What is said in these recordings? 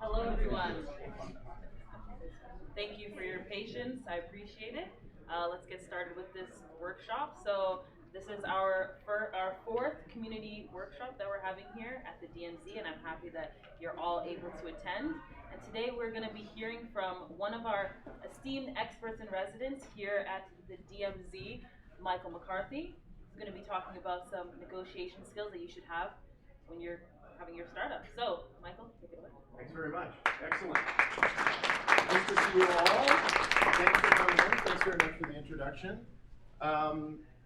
Hello everyone. Thank you for your patience. I appreciate it. Let's get started with this workshop. So this is our fourth community workshop that we're having here at the DMZ, and I'm happy that you're all able to attend. And today we're going to be hearing from one of our esteemed experts in residence here at the DMZ, Michael McCarthy. He's going to be talking about some negotiation skills that you should have when you're having your startup. So, Michael, take it away. Thanks very much. Excellent. Nice to see you all. Thanks for coming in. Thanks very much for the introduction.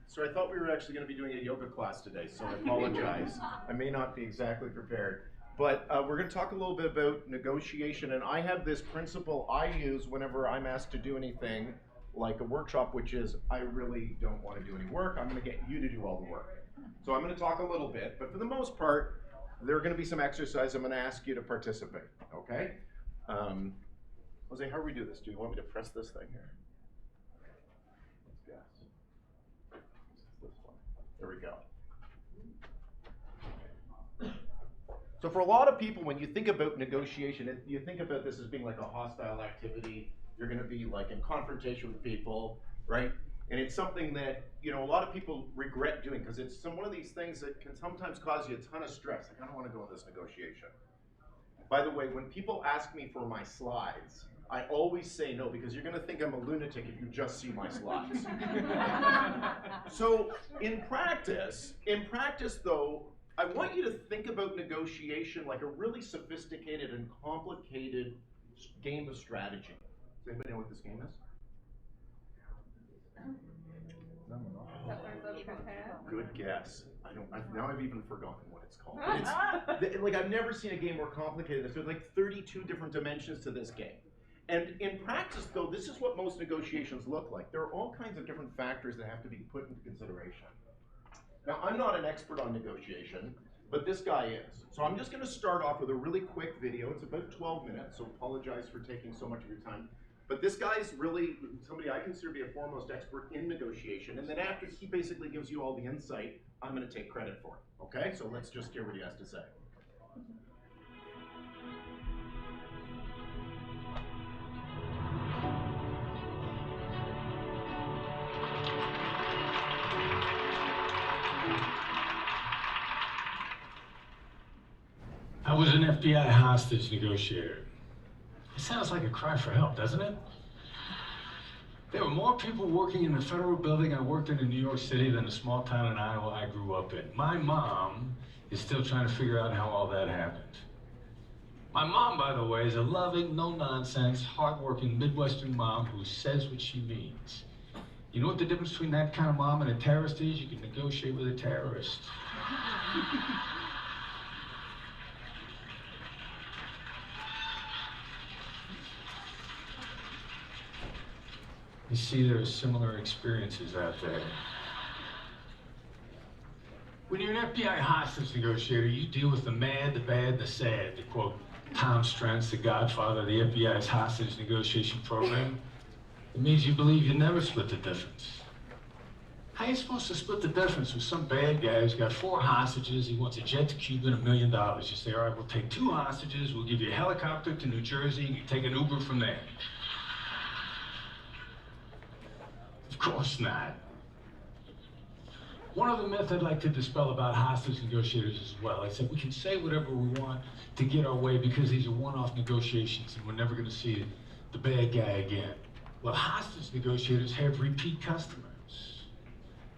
So I thought we were actually going to be doing a yoga class today, so I apologize. I may not be exactly prepared. But we're going to talk a little bit about negotiation, and I have this principle I use whenever I'm asked to do anything like a workshop, which is I really don't want to do any work. I'm going to get you to do all the work. So I'm going to talk a little bit, but for the most part, there are going to be some exercises I'm going to ask you to participate, okay? Jose, how do we do this? Do you want me to press this thing here? Let's guess. This one. There we go. So for a lot of people, when you think about negotiation, you think about this as being like a hostile activity. You're going to be like in confrontation with people, right? And it's something that, you know, a lot of people regret doing because it's one of these things that can sometimes cause you a ton of stress. Like, I don't want to go in this negotiation. By the way, when people ask me for my slides, I always say no, because you're going to think I'm a lunatic if you just see my slides. So in practice though, I want you to think about negotiation like a really sophisticated and complicated game of strategy. Does anybody know what this game is? Good guess. Now I've even forgotten what it's called. It's, like, I've never seen a game more complicated than this. There's like 32 different dimensions to this game. And in practice, though, this is what most negotiations look like. There are all kinds of different factors that have to be put into consideration. Now, I'm not an expert on negotiation, but this guy is. So I'm just going to start off with a really quick video. It's about 12 minutes, so apologize for taking so much of your time. But this guy's really somebody I consider to be a foremost expert in negotiation. And then after he basically gives you all the insight, I'm going to take credit for it. Okay? So let's just hear what he has to say. I was an FBI hostage negotiator. It sounds like a cry for help, doesn't it? There were more people working in the federal building I worked in New York City than the small town in Iowa I grew up in. My mom is still trying to figure out how all that happened. My mom, by the way, is a loving, no-nonsense, hard-working Midwestern mom who says what she means. You know what the difference between that kind of mom and a terrorist is? You can negotiate with a terrorist. You see, there are similar experiences out there. When you're an FBI hostage negotiator, you deal with the mad, the bad, the sad, to quote Tom Strentz, the godfather of the FBI's hostage negotiation program. It means you believe you never split the difference. How are you supposed to split the difference with some bad guy who's got 4 hostages, he wants a jet to Cuba and $1 million? You say, all right, we'll take 2 hostages, we'll give you a helicopter to New Jersey, and you take an Uber from there. Of course not. One other myth I'd like to dispel about hostage negotiators as well. I said we can say whatever we want to get our way because these are one-off negotiations and we're never going to see the bad guy again. Well, hostage negotiators have repeat customers.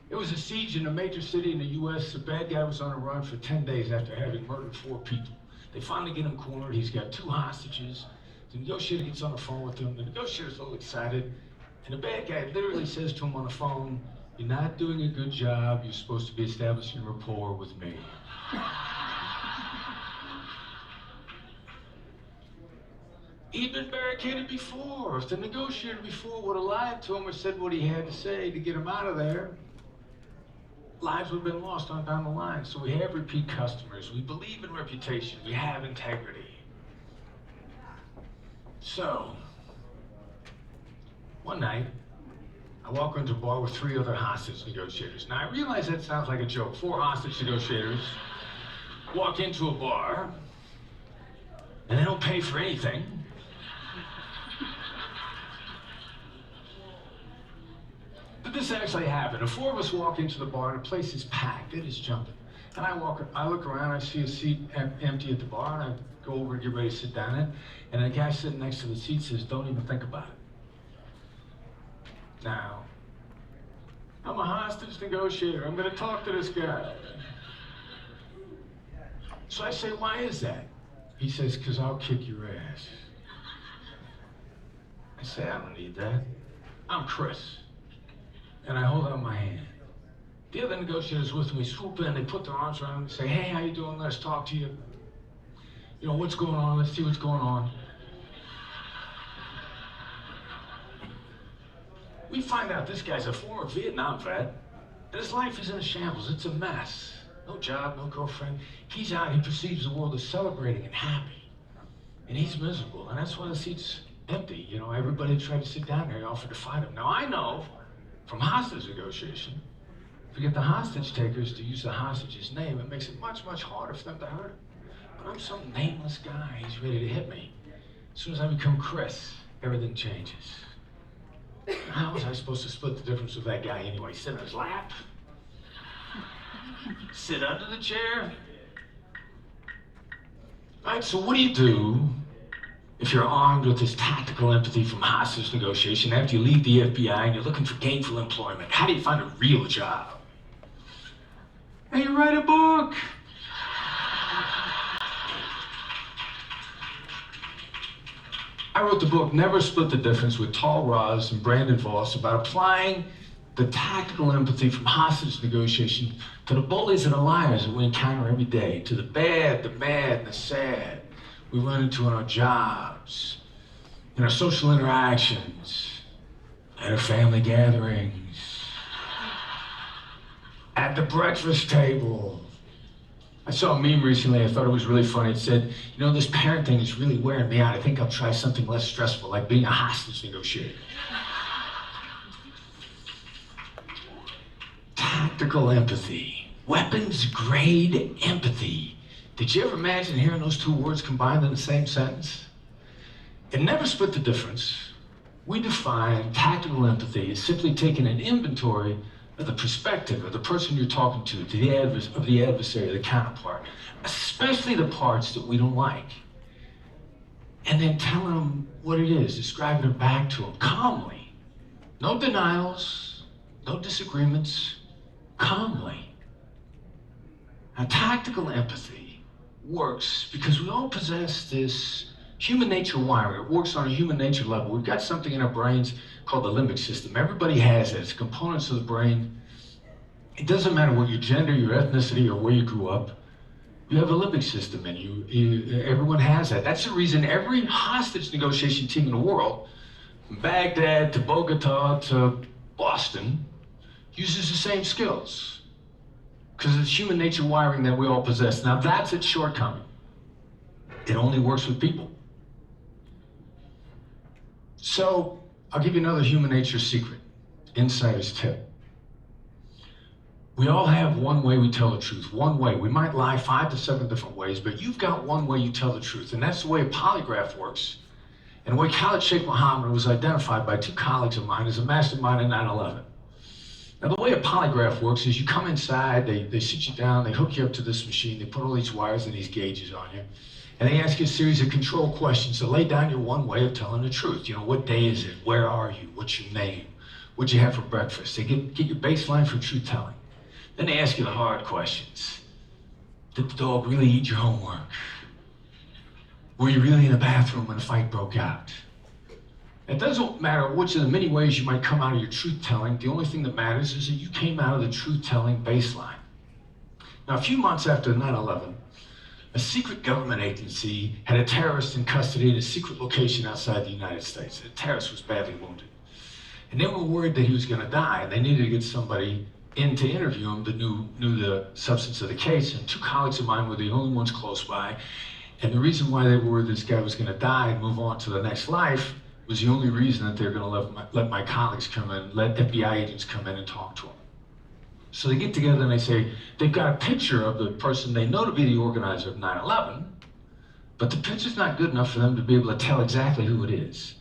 It was a siege in a major city in the U.S. The bad guy was on a run for 10 days after having murdered 4 people. They finally get him cornered. He's got 2 hostages. The negotiator gets on the phone with him. The negotiator's all excited. And the bad guy literally says to him on the phone, "You're not doing a good job. You're supposed to be establishing rapport with me." He'd been barricaded before. If the negotiator before would have lied to him or said what he had to say to get him out of there, lives would have been lost on down the line. So we have repeat customers. We believe in reputation. We have integrity. So, one night, I walk into a bar with 3 other hostage negotiators. Now, I realize that sounds like a joke. 4 hostage negotiators walk into a bar, and they don't pay for anything. But this actually happened. The 4 of us walk into the bar, and the place is packed. It is jumping. And I look around, I see a seat empty at the bar, and I go over and get ready to sit down in it. And the guy sitting next to the seat says, "Don't even think about it." Now, I'm a hostage negotiator. I'm going to talk to this guy. So I say, "Why is that?" He says, "'Cause I'll kick your ass." I say, "I don't need that. I'm Chris." And I hold out my hand. The other negotiators with me swoop in, they put their arms around me and say, "Hey, how you doing? Let's talk to you. You know, what's going on? Let's see what's going on." We find out this guy's a former Vietnam vet, and his life is in a shambles. It's a mess. No job, no girlfriend. He's out, he perceives the world as celebrating and happy. And he's miserable, and that's why the seat's empty. You know, everybody tried to sit down there, offered to fight him. Now, I know from hostage negotiation, if you get the hostage takers to use the hostage's name, it makes it much, much harder for them to hurt him. But I'm some nameless guy, he's ready to hit me. As soon as I become Chris, everything changes. How was I supposed to split the difference with that guy anyway? Sit in his lap? Sit under the chair? All right, so what do you do if you're armed with this tactical empathy from hostage negotiation after you leave the FBI and you're looking for gainful employment? How do you find a real job? Hey, you write a book. I wrote the book, Never Split the Difference, with Tal Raz and Brandon Voss about applying the tactical empathy from hostage negotiation to the bullies and the liars that we encounter every day, to the bad, the mad, and the sad we run into in our jobs, in our social interactions, at our family gatherings, at the breakfast table. I saw a meme recently, I thought it was really funny. It said, "You know, this parent thing is really wearing me out. I think I'll try something less stressful, like being a hostage negotiator." Tactical empathy, weapons-grade empathy. Did you ever imagine hearing those 2 words combined in the same sentence? In Never Split the Difference, we define tactical empathy as simply taking an inventory of the perspective of the person you're talking to the adversary, the counterpart, especially the parts that we don't like, and then telling them what it is, describing it back to them calmly. No denials, no disagreements, calmly. Now, tactical empathy works because we all possess this human nature wiring. It works on a human nature level. We've got something in our brains called the limbic system. Everybody has it. It's components of the brain. It doesn't matter what your gender, your ethnicity, or where you grew up. You have a limbic system, and everyone has that. That's the reason every hostage negotiation team in the world, from Baghdad to Bogota to Boston, uses the same skills. Because it's human nature wiring that we all possess. Now, that's its shortcoming. It only works with people. So, I'll give you another human nature secret, insider's tip. We all have one way we tell the truth, one way. We might lie 5 to 7 different ways, but you've got one way you tell the truth, and that's the way a polygraph works. And the way Khalid Sheikh Mohammed was identified by 2 colleagues of mine as a mastermind in 9/11. Now, the way a polygraph works is you come inside, they sit you down, they hook you up to this machine, they put all these wires and these gauges on you, and they ask you a series of control questions to lay down your one way of telling the truth. You know, what day is it? Where are you? What's your name? What'd you have for breakfast? They get your baseline for truth telling. Then they ask you the hard questions. Did the dog really eat your homework? Were you really in the bathroom when the fight broke out? It doesn't matter which of the many ways you might come out of your truth-telling. The only thing that matters is that you came out of the truth-telling baseline. Now, a few months after 9/11, a secret government agency had a terrorist in custody at a secret location outside the United States. The terrorist was badly wounded. And they were worried that he was going to die, and they needed to get somebody in to interview him that knew the substance of the case, and two colleagues of mine were the only ones close by. And the reason why they were worried this guy was going to die and move on to the next life was the only reason that they were going to let my colleagues come in, let FBI agents come in and talk to him. So they get together and they say, they've got a picture of the person they know to be the organizer of 9/11, but the picture's not good enough for them to be able to tell exactly who it is.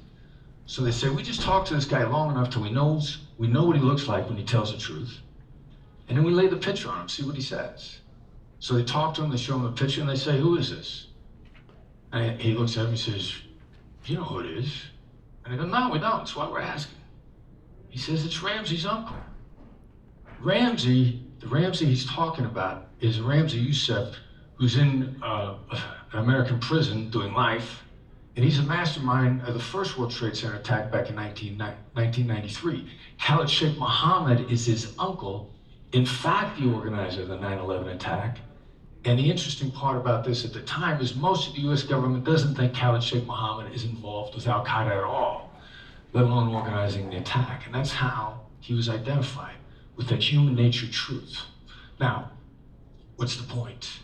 So they say, we just talk to this guy long enough till we know what he looks like when he tells the truth. And then we lay the picture on him, see what he says. So they talk to him, they show him the picture, and they say, who is this? And he looks at him and says, you know who it is? And they go, no, we don't, that's why we're asking. He says, it's Ramsey's uncle. Ramsey, the Ramsey he's talking about is Ramsey Youssef, who's in an American prison doing life, and he's a mastermind of the first World Trade Center attack back in 1993. Khalid Sheikh Mohammed is his uncle, in fact the organizer of the 9/11 attack. And the interesting part about this at the time is most of the US government doesn't think Khalid Sheikh Mohammed is involved with Al-Qaeda at all, let alone organizing the attack. And that's how he was identified, with that human nature truth. Now, what's the point?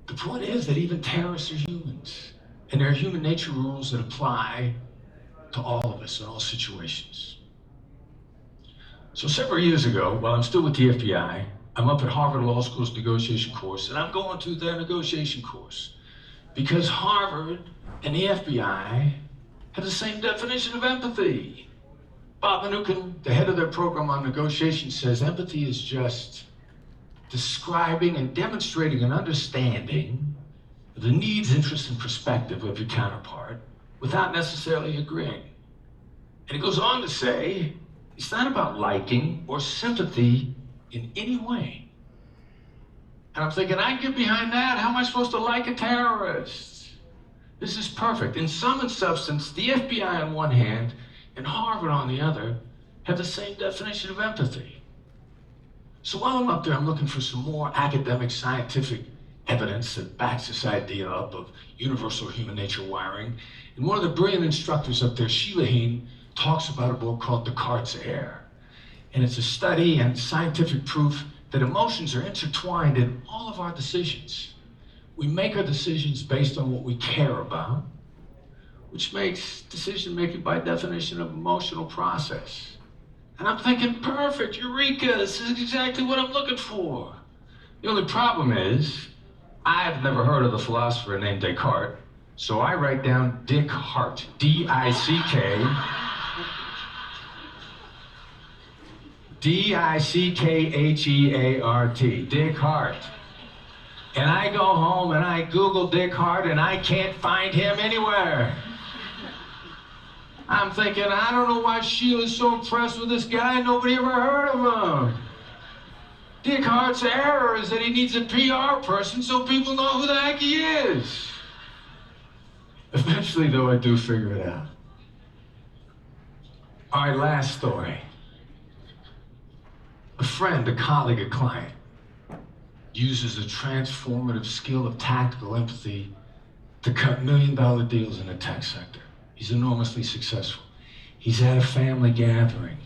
The point is that even terrorists are humans, and there are human nature rules that apply to all of us in all situations. So several years ago, while I'm still with the FBI, I'm up at Harvard Law School's negotiation course, and I'm going through their negotiation course because Harvard and the FBI have the same definition of empathy. Bob Mnookin, the head of their program on negotiation, says empathy is just describing and demonstrating an understanding of the needs, interests, and perspective of your counterpart without necessarily agreeing. And he goes on to say, it's not about liking or sympathy in any way. And I'm thinking, I can get behind that. How am I supposed to like a terrorist? This is perfect. In sum and substance, the FBI on one hand and Harvard on the other have the same definition of empathy. So while I'm up there, I'm looking for some more academic, scientific evidence that backs this idea up of universal human nature wiring. And one of the brilliant instructors up there, Sheila Heen, talks about a book called Descartes' Error. And it's a study and scientific proof that emotions are intertwined in all of our decisions. We make our decisions based on what we care about, which makes decision-making by definition an emotional process. And I'm thinking, perfect, eureka, this is exactly what I'm looking for. The only problem is, I've never heard of the philosopher named Descartes, so I write down Dick Hart, D-I-C-K, D-I-C-K-H-E-A-R-T, Dick Hart. And I go home and I Google Dick Hart and I can't find him anywhere. I'm thinking, I don't know why Sheila's so impressed with this guy, nobody ever heard of him. Dick Hart's error is that he needs a PR person so people know who the heck he is. Eventually, though, I do figure it out. All right, last story. A friend, a colleague, a client uses the transformative skill of tactical empathy to cut million-dollar deals in the tech sector. He's enormously successful. He's at a family gathering.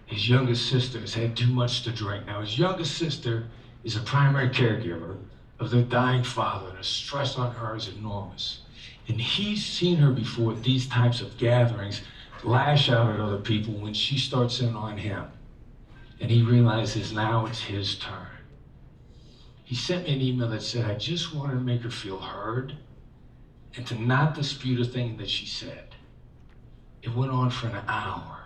His youngest sister has had too much to drink. Now, his youngest sister is a primary caregiver of their dying father, and the stress on her is enormous. And he's seen her before at these types of gatherings lash out at other people when she starts in on him. And he realizes now it's his turn. He sent me an email that said, I just wanted to make her feel heard and to not dispute a thing that she said. It went on for an hour.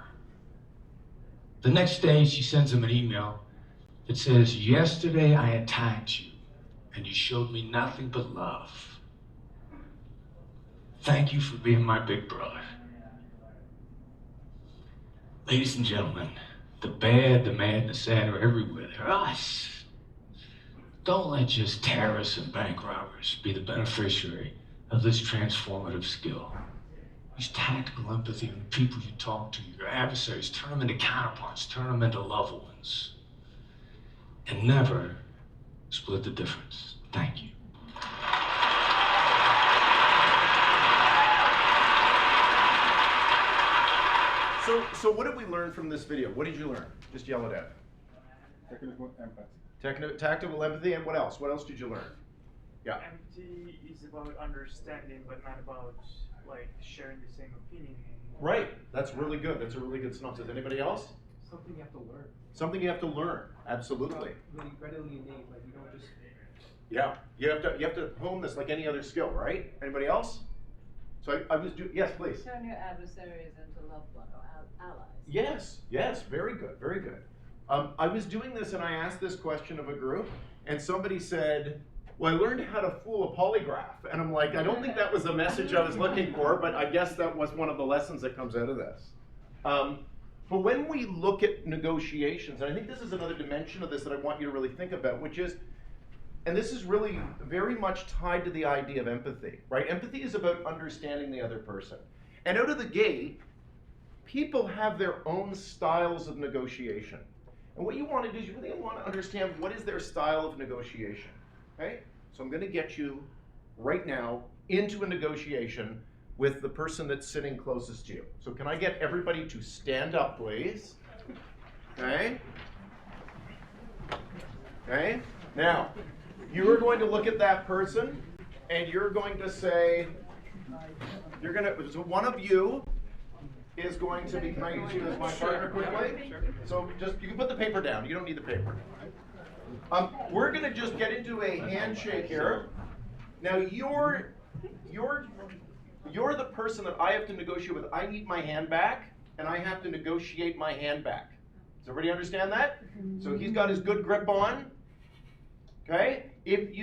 The next day, she sends him an email that says, yesterday I attacked you and you showed me nothing but love. Thank you for being my big brother. Ladies and gentlemen, the bad, the mad, the sad are everywhere. They're us. Don't let just terrorists and bank robbers be the beneficiary of this transformative skill. Use tactical empathy on the people you talk to, your adversaries. Turn them into counterparts, turn them into loved ones. And never split the difference. Thank you. So what did we learn from this video? What did you learn? Just yell it out. Technical empathy. Tactical empathy, and what else? What else did you learn? Yeah. Empathy is about understanding, but not about like sharing the same opinion. Right. That's really good. That's a really good synopsis. Anybody else? Something you have to learn. Something you have to learn. Absolutely. Really readily innate, like you don't just. Yeah. You have to hone this like any other skill, right? Anybody else? So I was yes, please. Turn your adversaries into loved one or allies. Yes. Yes. Very good. Very good. I was doing this and I asked this question of a group, and somebody said, well, I learned how to fool a polygraph. And I'm like, I don't think that was the message I was looking for, but I guess that was one of the lessons that comes out of this. But when we look at negotiations, and I think this is another dimension of this that I want you to really think about, which is, and this is really very much tied to the idea of empathy, right? Empathy is about understanding the other person. And out of the gate, people have their own styles of negotiation. And what you want to do is you really want to understand what is their style of negotiation. Okay? So I'm going to get you right now into a negotiation with the person that's sitting closest to you. So can I get everybody to stand up, please? Okay? Okay? Now, you are going to look at that person and you're going to say, so one of you is going to be, can I use you as my partner quickly? So just, you can put the paper down. You don't need the paper. We're going to just get into a handshake here. Now you're the person that I have to negotiate with. I need my hand back, and I have to negotiate my hand back. Does everybody understand that? So he's got his good grip on. Okay? If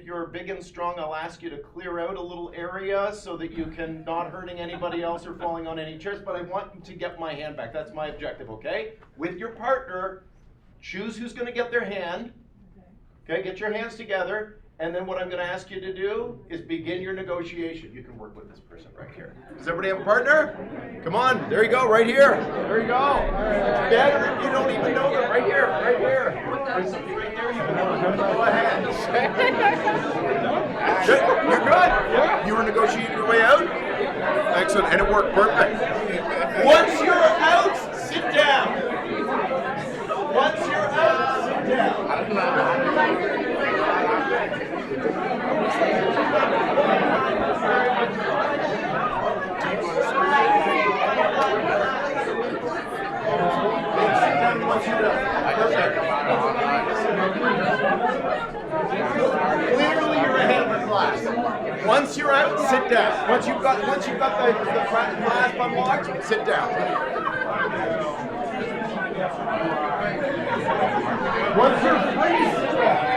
you're big and strong, I'll ask you to clear out a little area so that you can not hurting anybody else or falling on any chairs, but I want you to get my hand back. That's my objective, okay? With your partner, choose who's going to get their hand. Okay, get your hands together, and then what I'm going to ask you to do is begin your negotiation. You can work with this person right here. Does everybody have a partner? Come on, there you go, right here. There you go. Better if you don't even know them. Right here, right here. There's something right there. Go ahead. Good. You're good. You were negotiating your way out? Excellent, and it worked perfect. Once you're out, sit down. Once you're out, sit down. Clearly you're ahead of the class. Once you're out, sit down. Once you've got the class unlocked, sit down. Once you're free, sit down.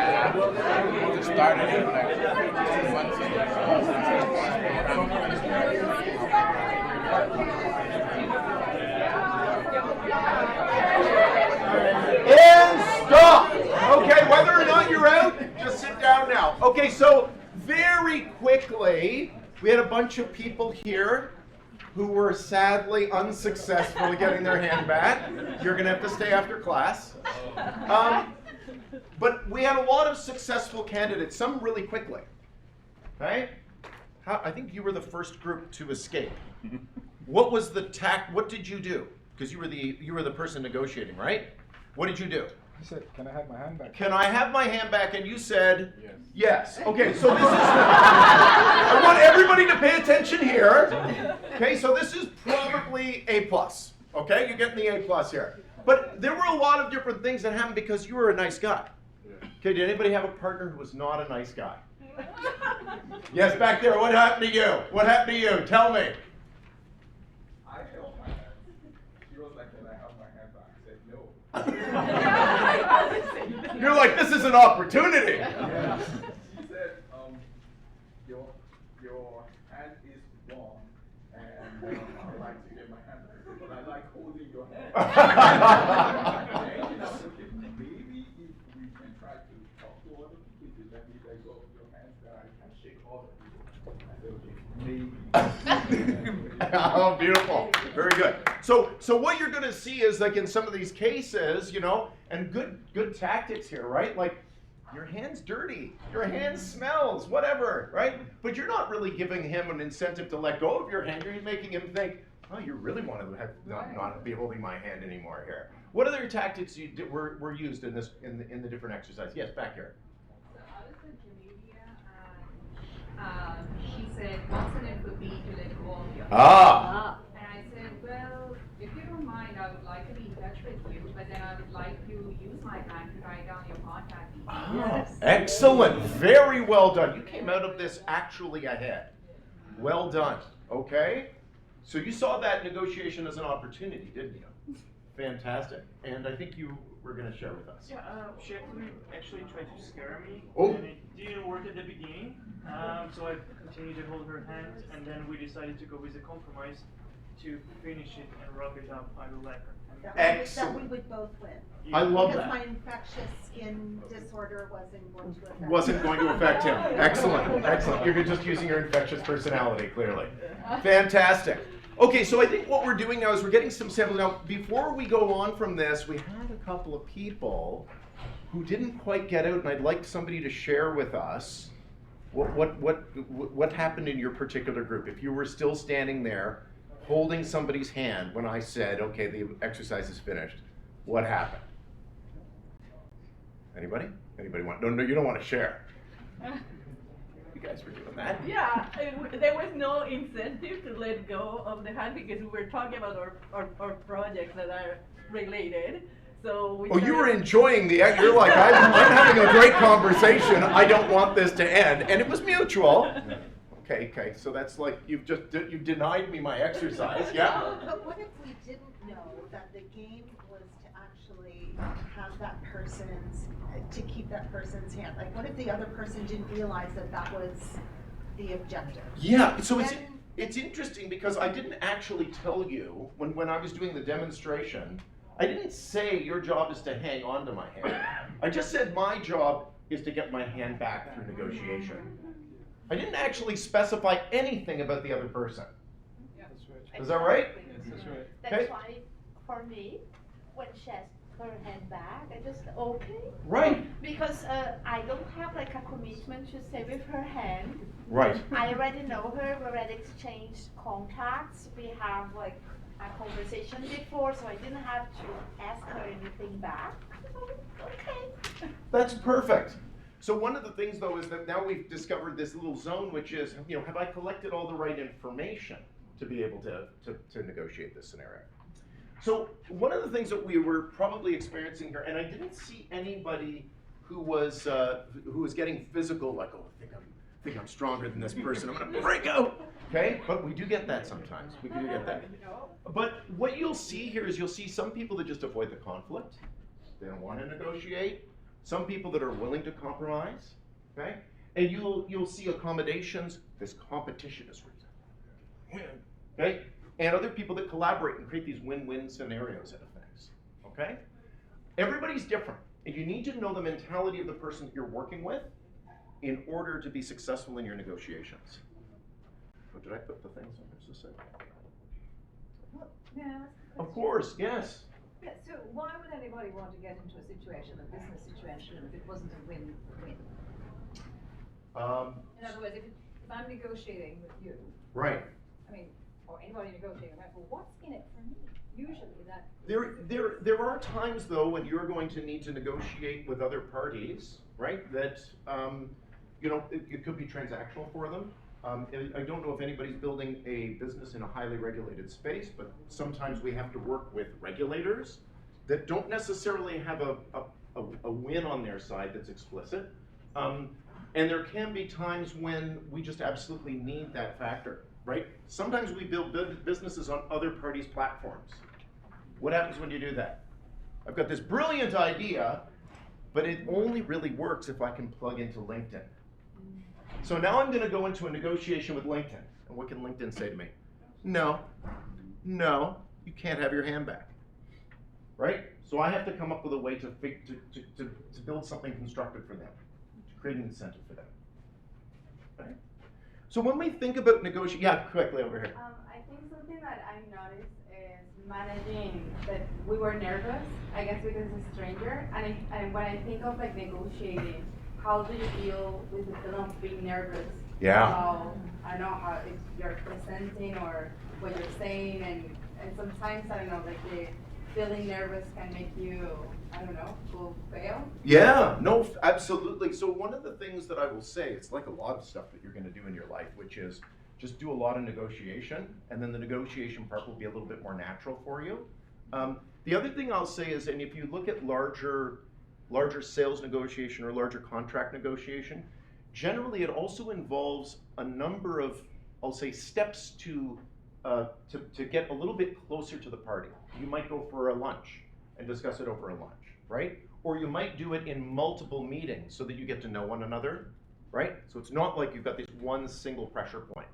Started in like 1 And stop. Okay, whether or not you're out, just sit down now. Okay, so very quickly, we had a bunch of people here who were sadly unsuccessful at getting their hand back. You're going to have to stay after class. But we had a lot of successful candidates, some really quickly. Okay? I think you were the first group to escape. What was the what did you do? Because you were the person negotiating, right? What did you do? I said, can I have my hand back? Can I have my hand back? And you said Yes. yes. Okay, so this is I want everybody to pay attention here. Okay, so this is probably A+. Okay, you're getting the A+ here. But there were a lot of different things that happened because you were a nice guy. Okay, did anybody have a partner who was not a nice guy? Yes, back there. What happened to you? What happened to you? Tell me. I held my hand. She was like, can I have my hand back? I said, no. You're like, this is an opportunity. Yeah. She said, your hand is warm, and I would like to get my hand back, but I like holding your hand. Maybe if we can try to talk to other people, to let me let go of your hands, then I can shake all of you. I said, okay, maybe. Oh, beautiful. Very good. So what you're going to see is, like in some of these cases, you know, and good tactics here, right? Like, your hand's dirty, your hand smells, whatever, right? But you're not really giving him an incentive to let go of your hand. You're making him think, Oh, you really want to not be holding my hand anymore here. What other tactics were used in this in the different exercises? Yes, back here. So I was with Jamelia, and she said, what's in it for me to let go of your Ah. And I said, well, if you don't mind, I would like to be in touch with you, but then I would like you to use my hand to write down your contact details. Oh, excellent. Very well done. You came out of this actually ahead. Well done. Okay. So you saw that negotiation as an opportunity, didn't you? Fantastic. And I think you were going to share with us. Yeah, she actually tried to scare me, Oh. and it didn't work at the beginning. So I continued to hold her hand, and then we decided to go with a compromise to finish it and wrap it up. I will let her. Excellent. That we would both win. I love Because that. my infectious skin disorder wasn't going to affect Wasn't going to affect him. Excellent. Excellent. You're just using your infectious personality, clearly. Fantastic. Okay, so I think what we're doing now is we're getting some samples. Now, before we go on from this, we had a couple of people who didn't quite get out, and I'd like somebody to share with us what happened in your particular group. If you were still standing there holding somebody's hand when I said, okay, the exercise is finished, what happened? Anybody? Anybody want? No, you don't want to share. You guys were doing that. Yeah, there was no incentive to let go of the hand because we were talking about our projects that are related. So we Oh, you were enjoying you're like, I'm having a great conversation. I don't want this to end. And it was mutual. Okay, so that's like, you've denied me my exercise, yeah? But what if we didn't know that the game was to actually have that to keep that person's hand? Like, what if the other person didn't realize that was the objective? Yeah, so Then- it's interesting because I didn't actually tell you, when I was doing the demonstration, I didn't say your job is to hang on to my hand. I just said my job is to get my hand back through negotiation. I didn't actually specify anything about the other person. Is that right? That's right. Okay. That's why, for me, when she has her hand back, I just, okay. Right. Because I don't have like a commitment to stay with her hand. Right. I already know her, we already exchanged contacts, we have like a conversation before, so I didn't have to ask her anything back. So, okay. That's perfect. So one of the things though is that now we've discovered this little zone, which is, have I collected all the right information to be able to negotiate this scenario? So one of the things that we were probably experiencing here, and I didn't see anybody who was getting physical, like, oh, I think I'm stronger than this person, I'm gonna break out. Okay, but we do get that sometimes. We do get that. But what you'll see here is you'll see some people that just avoid the conflict. They don't want to negotiate. Some people that are willing to compromise. Okay, and you'll see accommodations. This competition is reason. Okay, and other people that collaborate and create these win-win scenarios and things. Okay, everybody's different, and you need to know the mentality of the person that you're working with in order to be successful in your negotiations. Oh, did I put the things on there? So May I ask a of question? course, yes. Yeah, so why would anybody want to get into a situation, a business situation, if it wasn't a win-win? In other words, if I'm negotiating with you, Right. I mean, or anybody negotiating, well, what's in it for me? Usually that. There are times though when you're going to need to negotiate with other parties, right? That it could be transactional for them. I don't know if anybody's building a business in a highly regulated space, but sometimes we have to work with regulators that don't necessarily have a win on their side that's explicit. And there can be times when we just absolutely need that factor, right? Sometimes we build businesses on other parties' platforms. What happens when you do that? I've got this brilliant idea, but it only really works if I can plug into LinkedIn. So now I'm going to go into a negotiation with LinkedIn. And what can LinkedIn say to me? No, you can't have your hand back. Right? So I have to come up with a way to build something constructive for them, to create an incentive for them. Right? So when we think about negotiation, yeah, quickly over here. I think something that I noticed is managing that we were nervous, I guess because it's a stranger, and when I think of like negotiating, how do you deal with the feeling of being nervous Yeah. how, I don't know how, if you're presenting or what you're saying, and sometimes, I don't know, like the feeling nervous can make you, I don't know, will fail. Yeah, no, absolutely. So one of the things that I will say, it's like a lot of stuff that you're going to do in your life, which is just do a lot of negotiation, and then the negotiation part will be a little bit more natural for you. The other thing I'll say is, and if you look at larger sales negotiation or larger contract negotiation, generally it also involves a number of, I'll say, steps to get a little bit closer to the party. You might go for a lunch and discuss it over a lunch, right? Or you might do it in multiple meetings so that you get to know one another, right? So it's not like you've got this one single pressure point.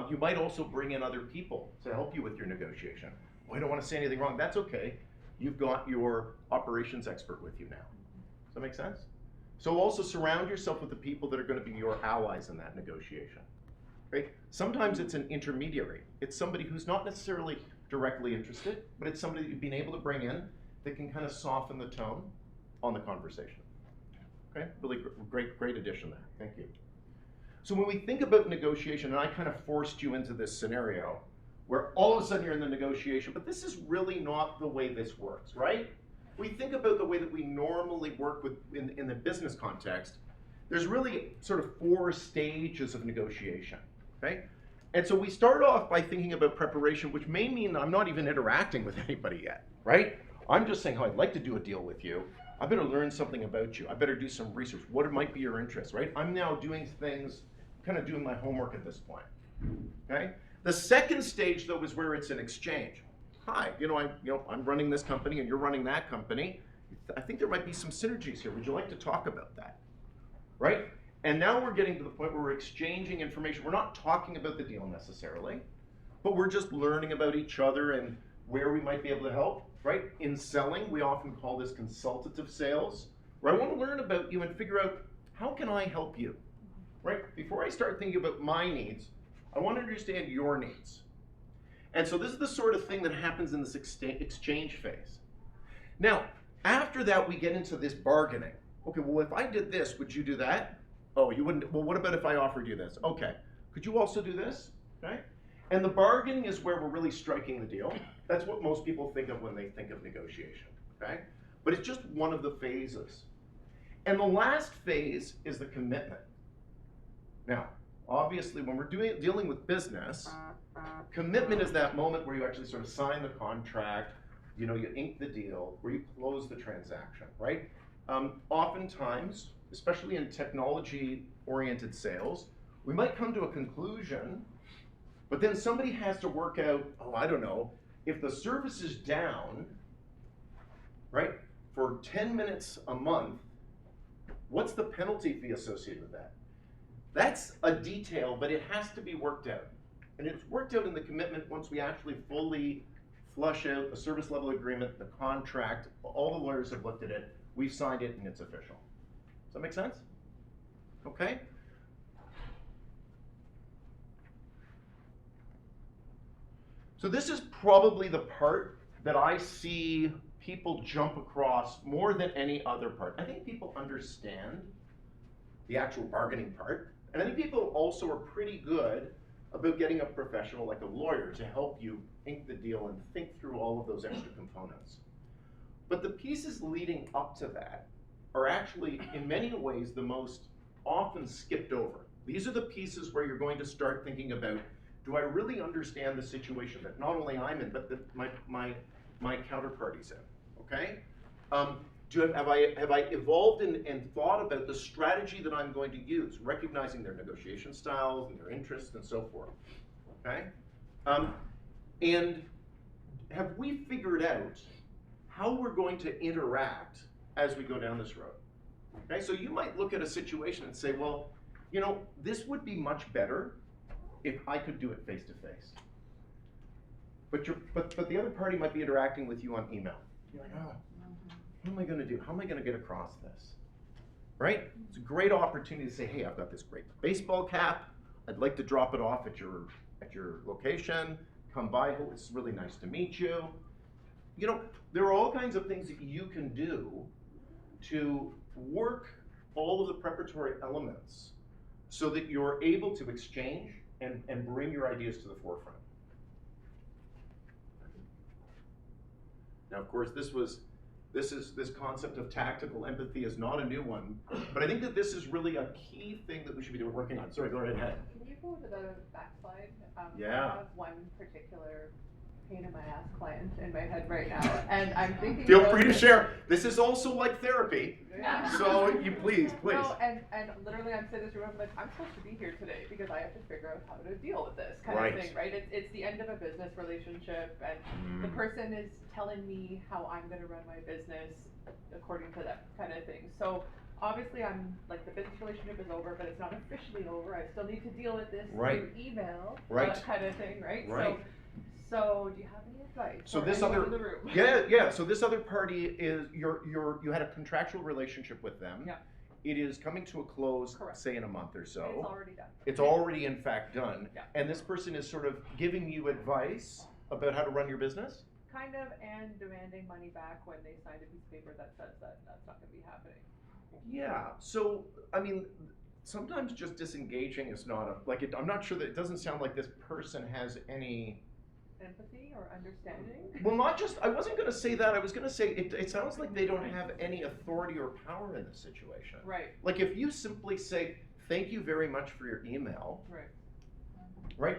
You might also bring in other people to help you with your negotiation. Well, I don't want to say anything wrong. That's okay. You've got your operations expert with you now. Does that make sense? So also surround yourself with the people that are going to be your allies in that negotiation. Right? Sometimes it's an intermediary. It's somebody who's not necessarily directly interested, but it's somebody that you've been able to bring in that can kind of soften the tone on the conversation. Okay? Really great addition there. Thank you. So when we think about negotiation, and I kind of forced you into this scenario where all of a sudden you're in the negotiation, but this is really not the way this works, right? We think about the way that we normally work with in the business context. There's really sort of 4 stages of negotiation, okay? And so we start off by thinking about preparation, which may mean I'm not even interacting with anybody yet, right? I'm just saying, oh, I'd like to do a deal with you. I better learn something about you. I better do some research. What might be your interest, right? I'm now doing things, kind of doing my homework at this point, okay? The second stage, though, is where it's an exchange. Hi, I'm running this company and you're running that company. I think there might be some synergies here. Would you like to talk about that? Right? And now we're getting to the point where we're exchanging information. We're not talking about the deal necessarily, but we're just learning about each other and where we might be able to help, right? In selling, we often call this consultative sales, where I want to learn about you and figure out, how can I help you, right? Before I start thinking about my needs, I want to understand your needs. And so this is the sort of thing that happens in this exchange phase. Now, after that, we get into this bargaining. Okay, well, if I did this, would you do that? Oh, you wouldn't. Well, what about if I offered you this? Okay, could you also do this? Okay? And the bargaining is where we're really striking the deal. That's what most people think of when they think of negotiation, okay? But it's just one of the phases. And the last phase is the commitment. Now, obviously, when we're dealing with business, commitment is that moment where you actually sort of sign the contract, you ink the deal, where you close the transaction, right? Oftentimes, especially in technology-oriented sales, we might come to a conclusion, but then somebody has to work out, oh, I don't know, if the service is down, right, for 10 minutes a month, what's the penalty fee associated with that? That's a detail, but it has to be worked out. And it's worked out in the commitment once we actually fully flush out the service level agreement, the contract, all the lawyers have looked at it, we've signed it, and it's official. Does that make sense? Okay? So this is probably the part that I see people jump across more than any other part. I think people understand the actual bargaining part, and I think people also are pretty good about getting a professional like a lawyer to help you ink the deal and think through all of those extra components. But the pieces leading up to that are actually, in many ways, the most often skipped over. These are the pieces where you're going to start thinking about, do I really understand the situation that not only I'm in, but that my counterparty's in, okay? Have I evolved and thought about the strategy that I'm going to use, recognizing their negotiation styles and their interests and so forth, okay? And have we figured out how we're going to interact as we go down this road? Okay, so you might look at a situation and say, well, this would be much better if I could do it face to face. But the other party might be interacting with you on email. You're like, oh, what am I going to do? How am I going to get across this? Right? It's a great opportunity to say, hey, I've got this great baseball cap. I'd like to drop it off at your location. Come by. Oh, it's really nice to meet you. There are all kinds of things that you can do to work all of the preparatory elements so that you're able to exchange and bring your ideas to the forefront. Now, of course, this concept of tactical empathy is not a new one, but I think that this is really a key thing that we should be working on. Sorry, go right ahead. Can you go to the backslide? Yeah. I have one particular pain in my ass client in my head right now, and I'm thinking. Feel free to share. This is also like therapy, Yeah. so you please. No, and literally I'm sitting in this room, I'm like, I'm supposed to be here today because I have to figure out how to deal with this kind Right. of thing, right? It's the end of a business relationship, and the person is telling me how I'm going to run my business according to that kind of thing. So obviously I'm like, the business relationship is over, but it's not officially over. I still need to deal with this Right. through email, Right. kind of thing, right? Right. So do you have any advice? So for this anyone other, in the room? yeah. So this other party is you had a contractual relationship with them. Yeah. It is coming to a close, Correct. say in a month or so. It's already done. It's already in fact done. Yeah. And this person is sort of giving you advice about how to run your business. Kind of, and demanding money back when they signed a piece of paper that says that that's not going to be happening. Yeah. So I mean, sometimes just disengaging is not I'm not sure that it doesn't sound like this person has any. Empathy or understanding? Well, not just, I wasn't going to say that. I was going to say it sounds like they don't have any authority or power in this situation. Right. Like if you simply say, thank you very much for your email, Right. right?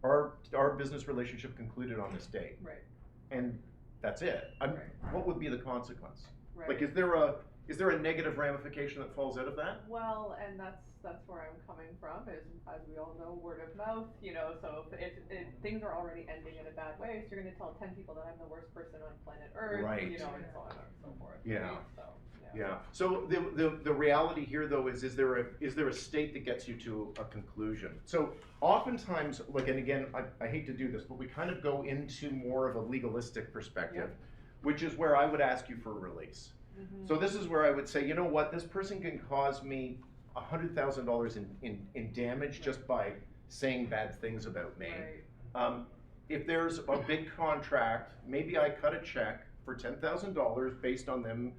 Our business relationship concluded on this date. Right. And that's it. Right. What would be the consequence? Right. Like, is there a negative ramification that falls out of that? Well, and that's where I'm coming from, is, as we all know, word of mouth, so if things are already ending in a bad way, so you're going to tell 10 people that I'm the worst person on planet Earth, Right. and so on and so forth. Yeah. Right? So, Yeah. So the reality here, though, is there a state that gets you to a conclusion? So oftentimes, and again, I hate to do this, but we kind of go into more of a legalistic perspective, which is where I would ask you for a release. Mm-hmm. So this is where I would say, you know what, this person can cause me $100,000 in damage just by saying bad things about me. Right. If there's a big contract, maybe I cut a check for $10,000 based on them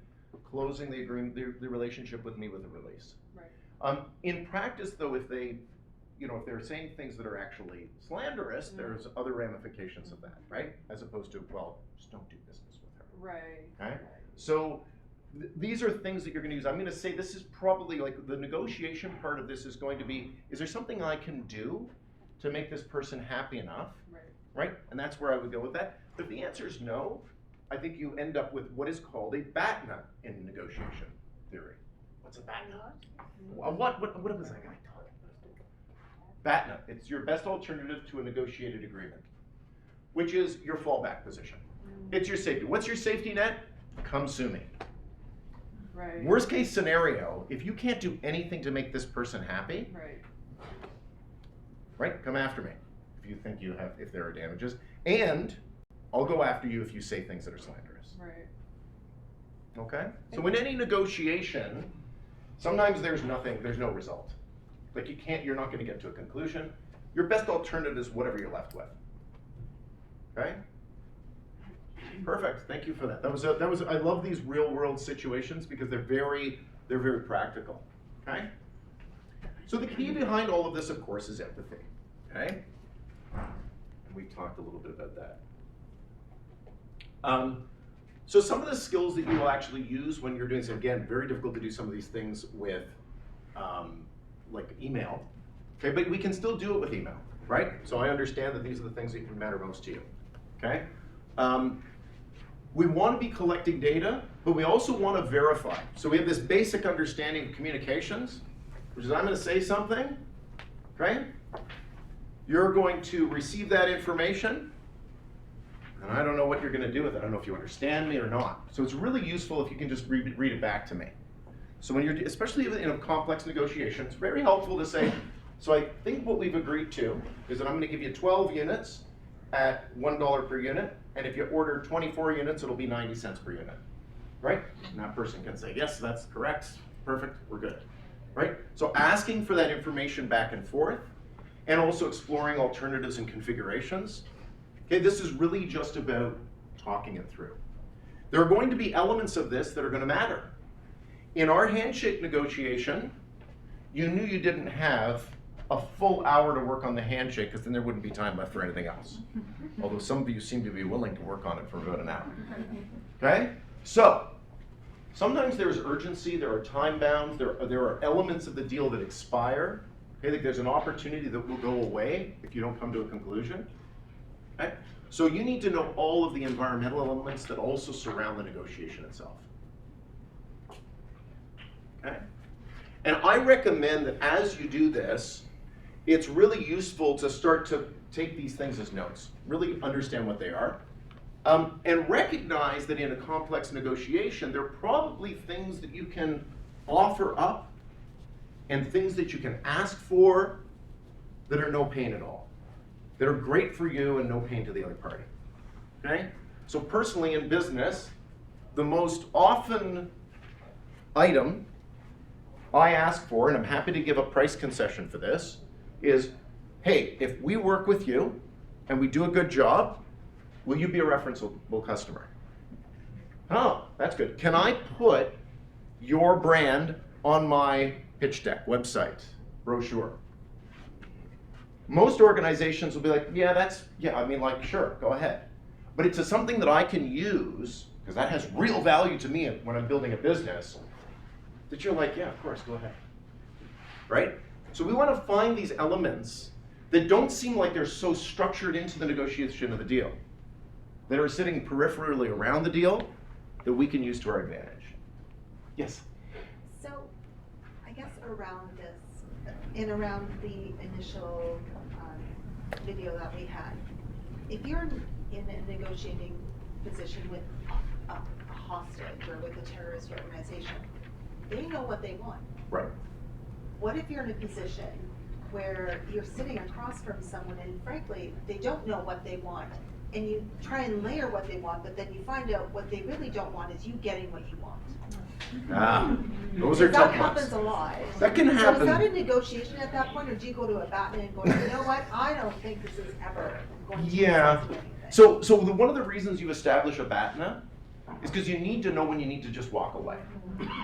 closing the agreement, the relationship with me with a release. Right. In practice, though, if they're saying things that are actually slanderous, there's other ramifications of that, right? As opposed to, well, just don't do business with her. Right. Okay? Right. So these are things that you're going to use. I'm going to say this is probably like the negotiation part of this is going to be, is there something I can do to make this person happy enough? Right. Right? And that's where I would go with that. But if the answer is no, I think you end up with what is called a BATNA in negotiation theory. What's a BATNA? What was that guy talking about? BATNA. It's your best alternative to a negotiated agreement, which is your fallback position. It's your safety. What's your safety net? Come sue me. Right. Worst case scenario, if you can't do anything to make this person happy, right, come after me if there are damages, and I'll go after you if you say things that are slanderous. Right. Okay? So in any negotiation, sometimes there's no result. Like you're not going to get to a conclusion. Your best alternative is whatever you're left with. Okay? Perfect. Thank you for that. That was. I love these real world situations because they're very practical. Okay. So the key behind all of this, of course, is empathy. Okay. And we talked a little bit about that. So some of the skills that you will actually use when you're doing this, again, very difficult to do some of these things with, like email. Okay, but we can still do it with email, right? So I understand that these are the things that matter most to you. Okay. We want to be collecting data, but we also want to verify. So we have this basic understanding of communications, which is I'm going to say something, okay? You're going to receive that information, and I don't know what you're going to do with it. I don't know if you understand me or not. So it's really useful if you can just read it back to me. So when you're, especially in a complex negotiation, it's very helpful to say, so I think what we've agreed to is that I'm going to give you 12 units at $1 per unit, and if you order 24 units, it'll be 90 cents per unit, right? And that person can say, yes, that's correct, perfect, we're good, right? So asking for that information back and forth, and also exploring alternatives and configurations. Okay, this is really just about talking it through. There are going to be elements of this that are going to matter. In our handshake negotiation, you knew you didn't have a full hour to work on the handshake, because then there wouldn't be time left for anything else. Although some of you seem to be willing to work on it for about an hour. Okay? So, sometimes there's urgency, there are time bounds, there are elements of the deal that expire. Okay, like there's an opportunity that will go away if you don't come to a conclusion. Okay? So you need to know all of the environmental elements that also surround the negotiation itself. Okay? And I recommend that as you do this, it's really useful to start to take these things as notes, really understand what they are, and recognize that in a complex negotiation, there are probably things that you can offer up and things that you can ask for that are no pain at all, that are great for you and no pain to the other party. Okay? So personally in business, the most often item I ask for, and I'm happy to give a price concession for this, is, hey, if we work with you and we do a good job, will you be a referenceable customer? Oh, that's good. Can I put your brand on my pitch deck, website, brochure? Most organizations will be like, sure, go ahead. But it's something that I can use, because that has real value to me when I'm building a business, that you're like, yeah, of course, go ahead. Right? So we want to find these elements that don't seem like they're so structured into the negotiation of the deal, that are sitting peripherally around the deal, that we can use to our advantage. Yes? So, I guess around this, around the initial video that we had, if you're in a negotiating position with a hostage or with a terrorist organization, they know what they want. Right. What if you're in a position where you're sitting across from someone and frankly, they don't know what they want, and you try and layer what they want, but then you find out what they really don't want is you getting what you want. Those are tough ones. That happens a lot. That can happen. So is that a negotiation at that point, or do you go to a BATNA and go, you know what, I don't think this is ever going to result in anything? So one of the reasons you establish a BATNA is because you need to know when you need to just walk away.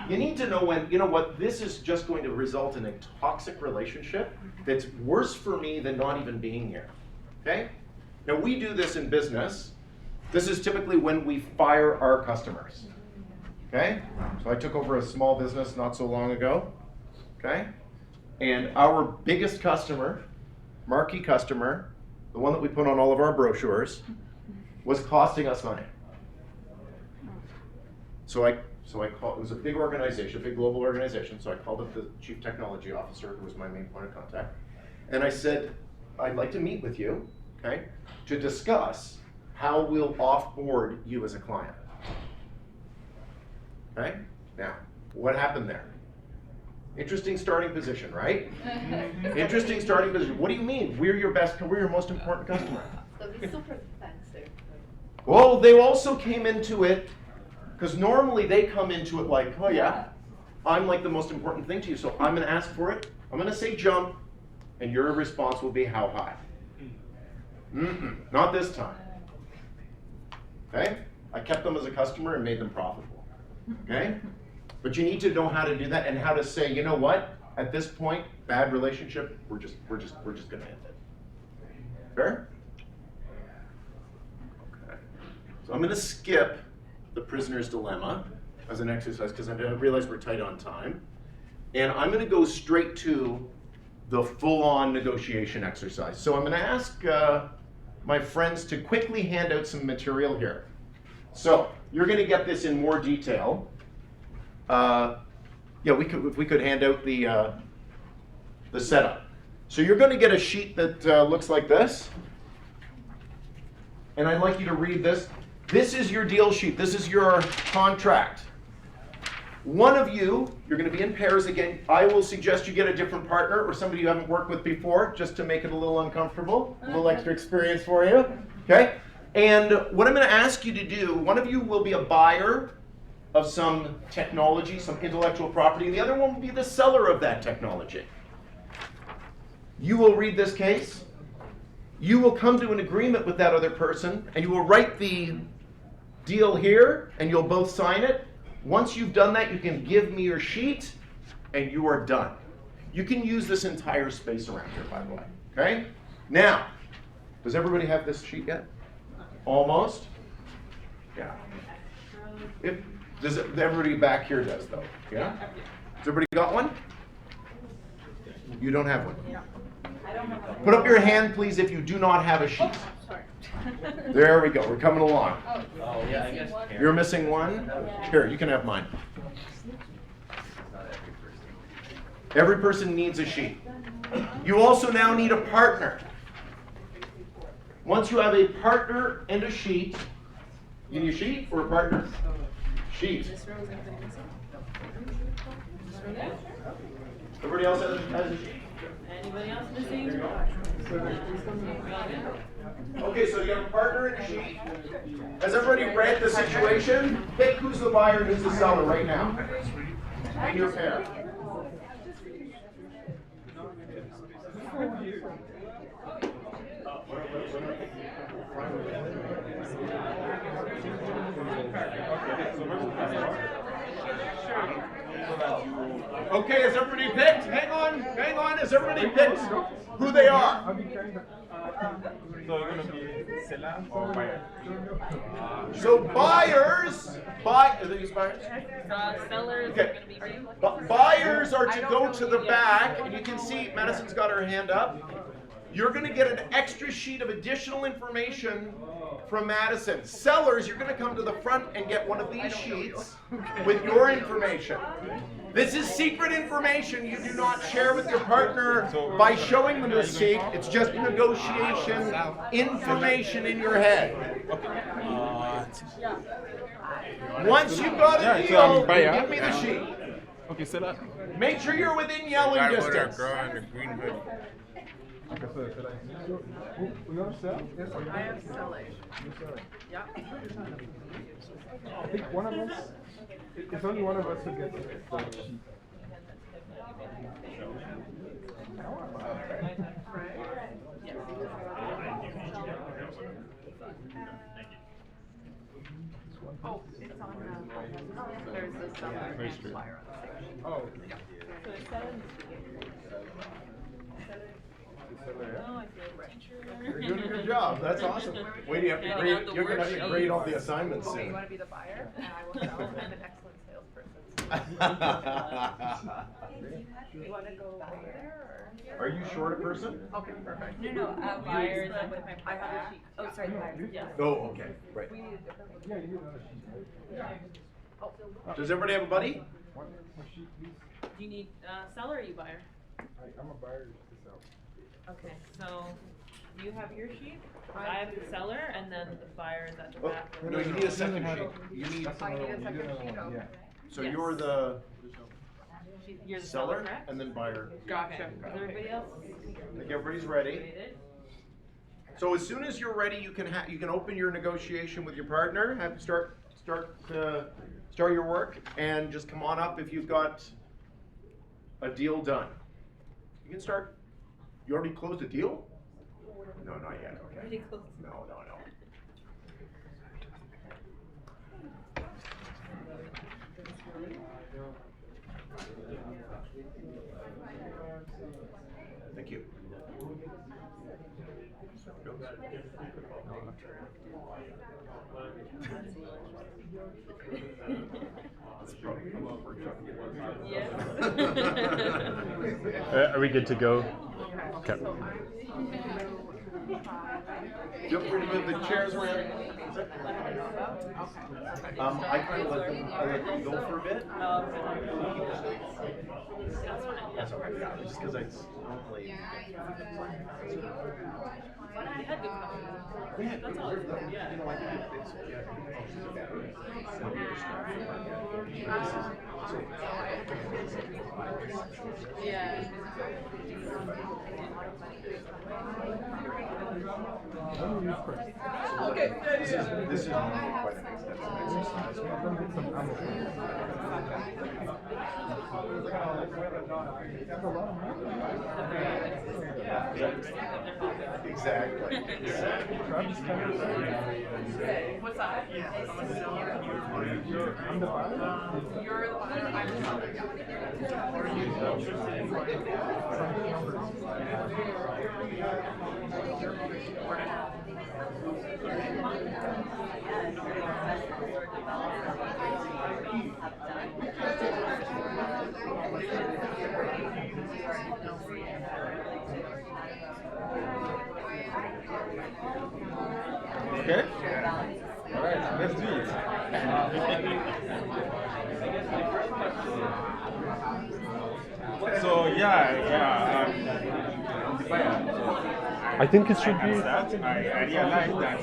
You need to know when, you know what, this is just going to result in a toxic relationship that's worse for me than not even being here. Okay? Now we do this in business. This is typically when we fire our customers. Okay? So I took over a small business not so long ago. Okay? And our biggest customer, marquee customer, the one that we put on all of our brochures, was costing us money. So I called, it was a big organization, a big global organization, so I called up the chief technology officer, who was my main point of contact, and I said, I'd like to meet with you, okay, to discuss how we'll offboard you as a client. Okay? Now, what happened there? Interesting starting position, right? Interesting starting position. What do you mean? We're your most important customer. So we super defensive. Well, they also came into it, because normally they come into it like, oh yeah, I'm like the most important thing to you, so I'm going to ask for it. I'm going to say jump, and your response will be how high. Not this time. Okay? I kept them as a customer and made them profitable. Okay? But you need to know how to do that and how to say, you know what? At this point, bad relationship, we're just going to end it. Fair? Okay. So I'm going to skip the prisoner's dilemma as an exercise because I realize we're tight on time. And I'm going to go straight to the full-on negotiation exercise. So I'm going to ask my friends to quickly hand out some material here. So you're going to get this in more detail. Yeah, if we could hand out the setup. So you're going to get a sheet that looks like this. And I'd like you to read this. This is your deal sheet. This is your contract. One of you, you're going to be in pairs again. I will suggest you get a different partner or somebody you haven't worked with before, just to make it a little uncomfortable, a little extra experience for you. Okay? And what I'm going to ask you to do, one of you will be a buyer of some technology, some intellectual property, and the other one will be the seller of that technology. You will read this case. You will come to an agreement with that other person, and you will write the deal here, and you'll both sign it. Once you've done that, you can give me your sheet, and you are done. You can use this entire space around here, by the way. Okay? Now, does everybody have this sheet yet? Almost? Yeah. Everybody back here does, though. Yeah? Has everybody got one? You don't have one? Put up your hand, please, if you do not have a sheet. There we go. We're coming along. Oh, yeah, I guess. You're missing one? Here, you can have mine. Every person needs a sheet. You also now need a partner. Once you have a partner and a sheet, you need a sheet or a partner? Sheet. Everybody else has a sheet? Anybody else missing? Okay, so you have a partner and a sheet. Has everybody read the situation? Pick who's the buyer and who's the seller right now. In your pair. Okay, is everybody picked? Hang on. Is everybody picked who they are? So you're gonna be seller or buyer? So buyers, are these buyers? Sellers Okay. are going to be you. Buyers are to go to the back, and you can see Madison's got her hand up. You're going to get an extra sheet of additional information from Madison. Sellers, you're going to come to the front and get one of these sheets with your information. This is secret information you do not share with your partner by showing them the sheet. It's just negotiation information in your head. Once you've got a deal, give me the sheet. Okay, seller. Make sure you're within yelling distance. You want to sell? Yes, I am selling. You're selling. Yeah. I think one of us, it's only one of us who gets the sheet. Oh, it's on, there's this flyer on the station. Oh. So it's 7. Oh, I feel like a teacher. You're doing a good job. That's awesome. Wait, you have to grade, you're going to have to grade all the assignments Okay, you soon. want to be the buyer, and I will sell. I'm an excellent salesperson. You want to go over there, or? Are you short a person? Okay, perfect. No, buyers and with my I have a sheet. Oh, sorry, buyers. Yeah. Oh, okay. Right. We need a different one. Yeah, you need another sheet. Oh, Does everybody have a buddy? One sheet, please. Do you need seller or you buyer? I'm a buyer to sell. Okay, so you have your sheet, I have the seller, and then the buyer is at the Oh, back. no, you need a second sheet. You need. I need a second sheet, okay. Yeah. So Yes. you're the You're the seller, seller correct? and then buyer. Gotcha. Is everybody else? I think everybody's ready. Rated? So as soon as you're ready, you can open your negotiation with your partner. Start your work, and just come on up if you've got a deal done. You can start. You already closed a deal? No, not yet. Okay. Pretty close. No. Thank you. That's probably a workshop. Yes. Are we good to go? Okay. Feel free to move the chairs around. I kind of let them go for a bit. That's all right. Yeah, just because it's normally. You had good coffee. That's all. Yeah. You know, Yeah. Okay. This is normally quite an extensive exercise. Some ammo. Exactly. What's that? I'm the buyer. You're the buyer, I'm the seller. Okay? All right, let's do it. So I think it should be. I realized that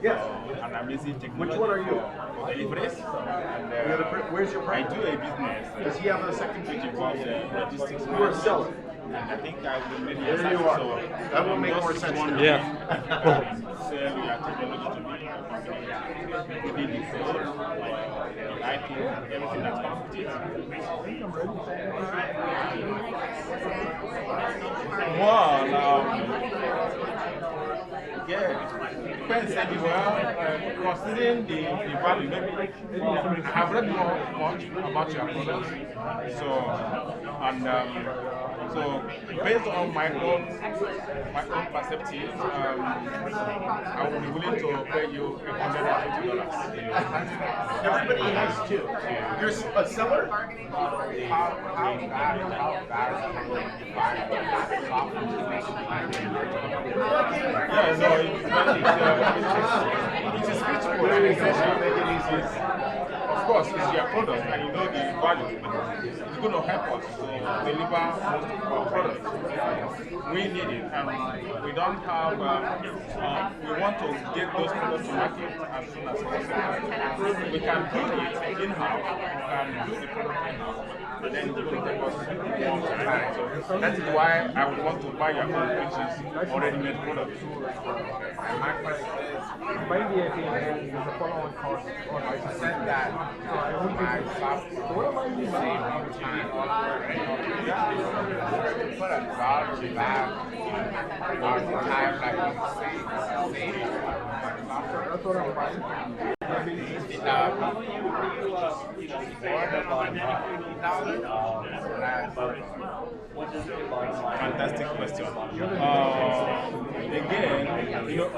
you have an amazing technology. Which one are you? For deliveries. And, Where's your I friend? do a business. Does he have a second Which page? involves logistics. You are a seller. And I think I will maybe There you are. so That will make more sense to me. Yeah. sell your technology to be within the field, like IP, everything that comes with it. Depends considering the value, maybe I have read much about your products, so based on my own perspective, I will be willing to pay you $150. Everybody has two. You're a seller? It's a switchboard and essentially make it easy. Of course, it's your product and you know the value. It's going to help us to deliver most of our products. We need it and we don't have, we want to get those products to market as soon as possible. We can do it in-house, we can do the product in-house, but then it's going to take us a long time. So that is why I would want to buy your own, which is already made product. My VIP is the follow-on cost on my said that. What am I using? Put a dollar back all the time, That's what I'm buying. Fantastic question. Again,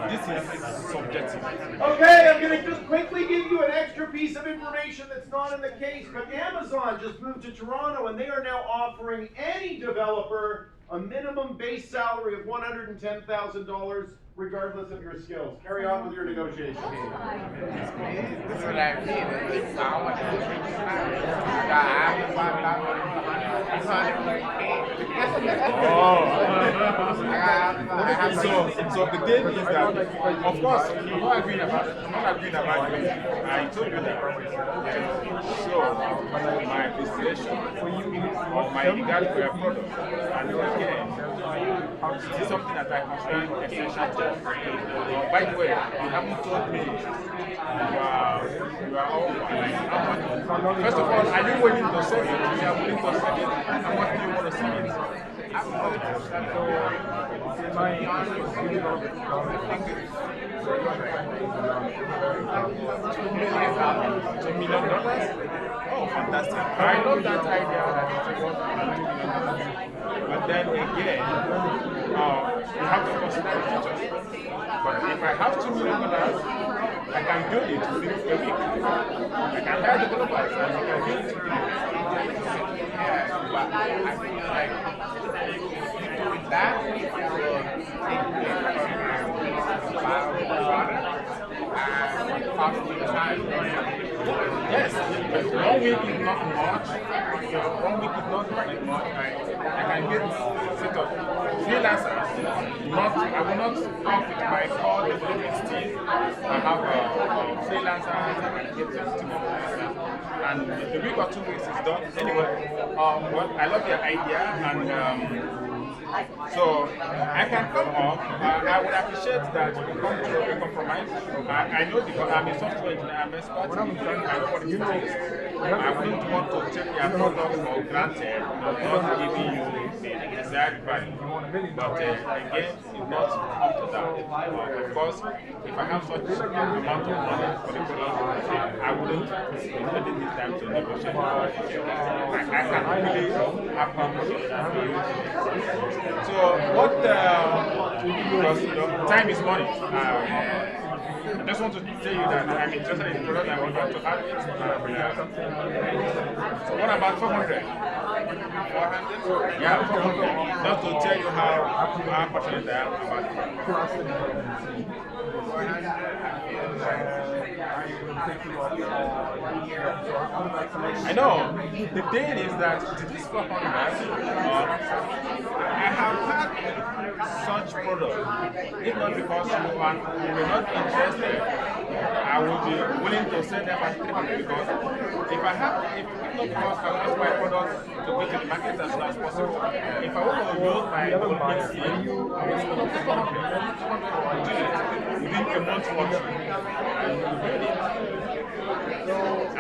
this is subjective. Okay, I'm going to just quickly give you an extra piece of information that's not in the case, but Amazon just moved to Toronto and they are now offering any developer a minimum base salary of $110,000 regardless of your skills. Carry on with your negotiations. This is what I mean. So the thing is that, of course, I'm not agreeing about it. I told you that. So, my appreciation of my regard for your product, and again, this is something that I consider essential. By the way, you haven't told me you are all fine. First of all, are you willing to sell it? You are willing to sell it? And what do you want to sell it? I'm willing to sell $2 million? Oh, fantastic. I love that idea that it's worth. But then again, you have to consider the future. But if I have $2 million, I can build it within a week. I can hire developers and I can build it within a week. But I feel like with that, it will take me and cost me time. Yes, but 1 week is not much. 1 week is not very much. I can get set of freelancers. I will not work with my core development team. I have freelancers. I can get them together. And the week or 2 weeks is done. Anyway, well, I love your idea and So I can come up. I would appreciate that we come to a compromise. I know because I'm a software engineer, I'm an expert. I know what it is. I wouldn't want to take your product for granted, not giving you the desired value. But again, it's not up to that. Of course, if I have such amount of money for the product, I wouldn't spend this time to negotiate. I can really have purpose of that. So what, because time is money. I just want to tell you that I'm interested in the product. I would like to have it. So what about 400? 400? Yeah, 400. Just to tell you how passionate I am about it. 400. I know. The thing is that this 400, I have had such product. If not because you were not interested, I would be willing to sell them at 300 because if not because I want my product to go to the market as soon as possible, if I want to use my own PC, I will spend up to 400 within a month's work.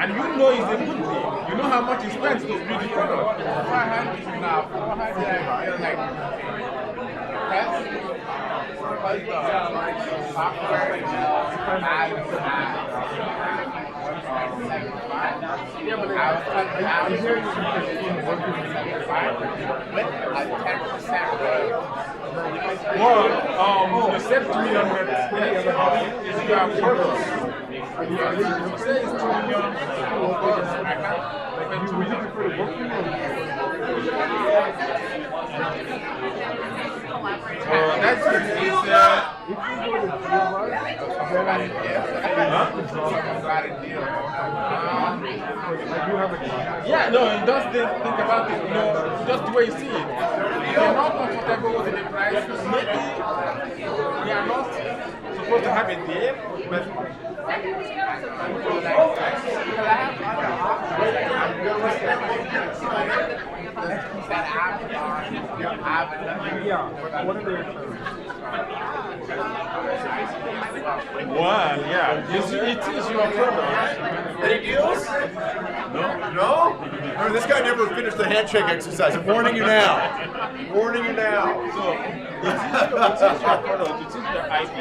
And you know it's a good thing. You know how much you spent to build the product. 400 now, 400 like well, you said 2 million is your product. You say it's 2 million, of course, I can't spend 2 million. That's yeah, no, just think about it, you know, just the way you see it. If you're not comfortable with the price, maybe we are not supposed to have a deal, but what are their terms? Well, yeah, it is your product. Any deals? No? No? I mean, this guy never finished the handshake exercise. I'm warning you now. Warning you now. So, it is your product, it is your IP.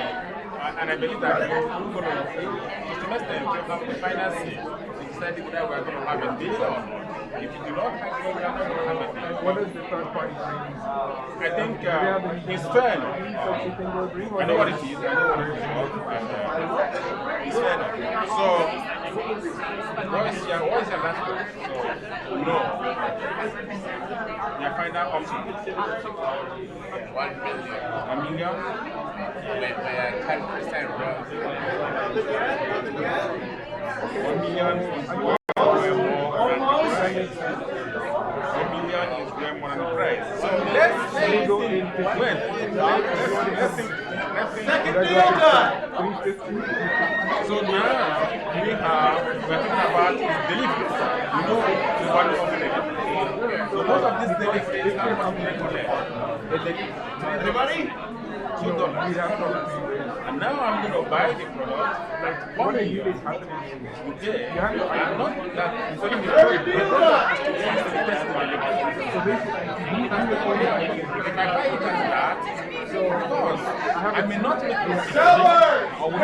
And I believe that we're going to, to some extent, we have the final say to decide whether we're going to have a deal or not. If you do not have a deal, we're not going to have a deal. What is the third party agreement? I think it's fair. I know what it is. I know what it is. And it's fair. So, what is your last one? So, no. Your final option. 1 million. 1 million? With 10% royalty. 1 million is way more than the price. So let's say second deal done. So now we're talking about delivery. You know the value of delivery. So most of this delivery is not coming Everybody? $2. And now I'm going to buy the product. Like, what are you happening? Okay, I'm not that selling the product. If I buy it as that, so of course, I may not make a seller or will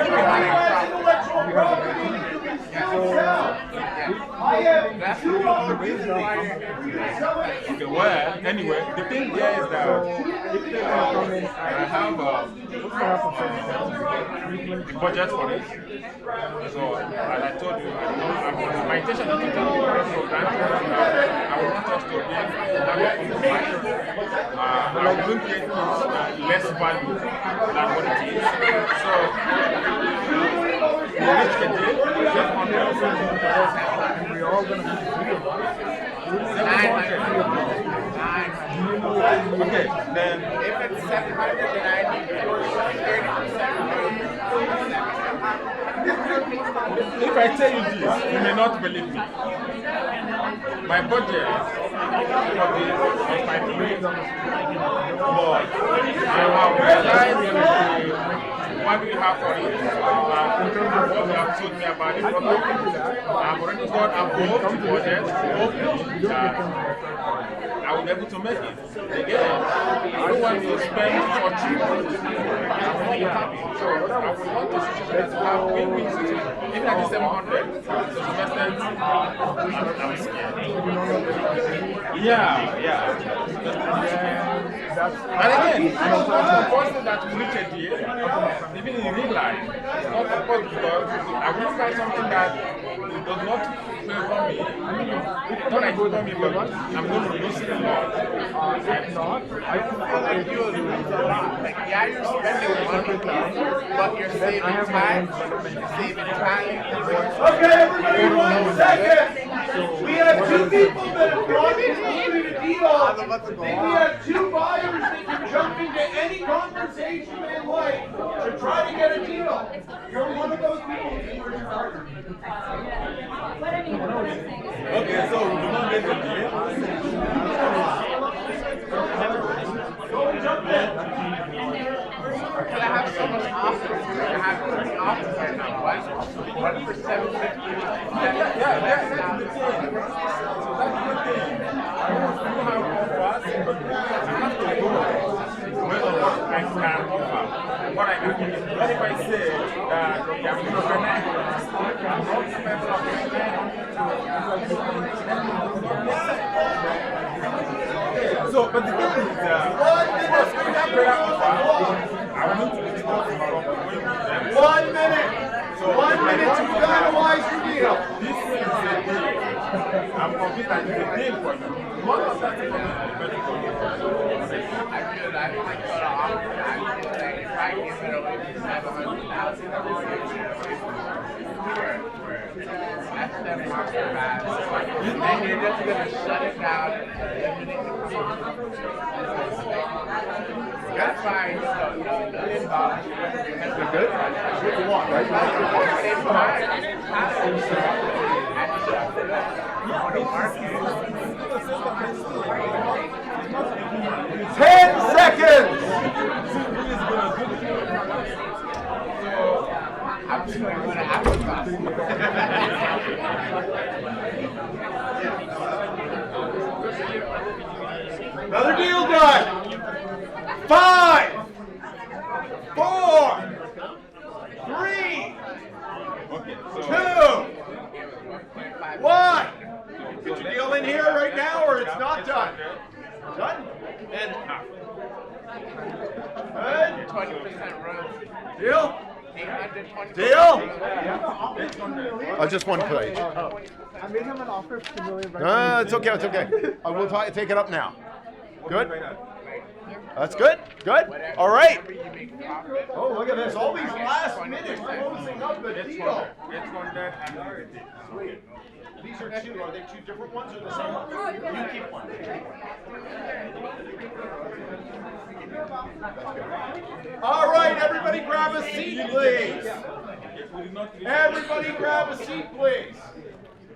okay, well, anyway, the thing there is that I have a budget for it. So, as I told you, my intention is to take the price for granted. I want us to have a compromise. I wouldn't take less value than what it is. So, we reach a deal, we're all going to okay, then if it's 700, then I need 30%. if I tell you this, you may not believe me. my budget for my free, but I have realized what we have for it. In terms of what you have told me about the product, I've already got above the budget, hoping that I will be able to make it. Again, I don't want to spend for cheap. I'm really happy. So I would want to see that you have win-win situation. Even at the 700, to some extent, I'm scared. Yeah. And again, it's not possible that we reach a deal, even in real life. It's not possible because I will find something that does not favor me. Not like favor me, but I'm going to lose a lot. If not, I feel like you're losing a lot. Like, yeah, you're spending money, but you're saving time. You're saving time. Okay, everybody, 1 second. We have 2 people that have gone into the deal. We have 2 buyers that can jump into any conversation they like to try to get a deal. You're one of those people. Okay, so we do not get the deal. Go jump in. Because I have so much offers. I have 3 offers right now. One for $750. Yeah, that's the thing. So that's the thing. I want to have offers. I have to go whether what I can offer. What I can do. What if I say that okay, I'm going to connect, I'm not spending on so, but the thing is, first, when that prayer offer, I want to discuss about 1 minute. So 1 minute to finalize your deal. This is a deal. I'm convinced that it's a deal for you. What does that mean? I feel that if I cut off, if I give it away for $700,000, that's their market value. And you're just going to shut it down and eliminate the business. That's why $1 million. That's good? That's what you want, right? Ten seconds! I'm just going to go to Africa. Another deal done! 5, 4, 3, 2, 1. Get your deal in here right now or it's not done. Done? And good. 20% royalty. Deal? 820. Deal? Just one page. I made him an offer of $2 million. It's okay, it's okay. I will take it up now. Good? That's good? Good? All right. Oh, look at this. All these last minutes closing up the deal. These are 2. Are they 2 different ones or the same one? You keep one. All right, everybody grab a seat, please. Everybody grab a seat, please.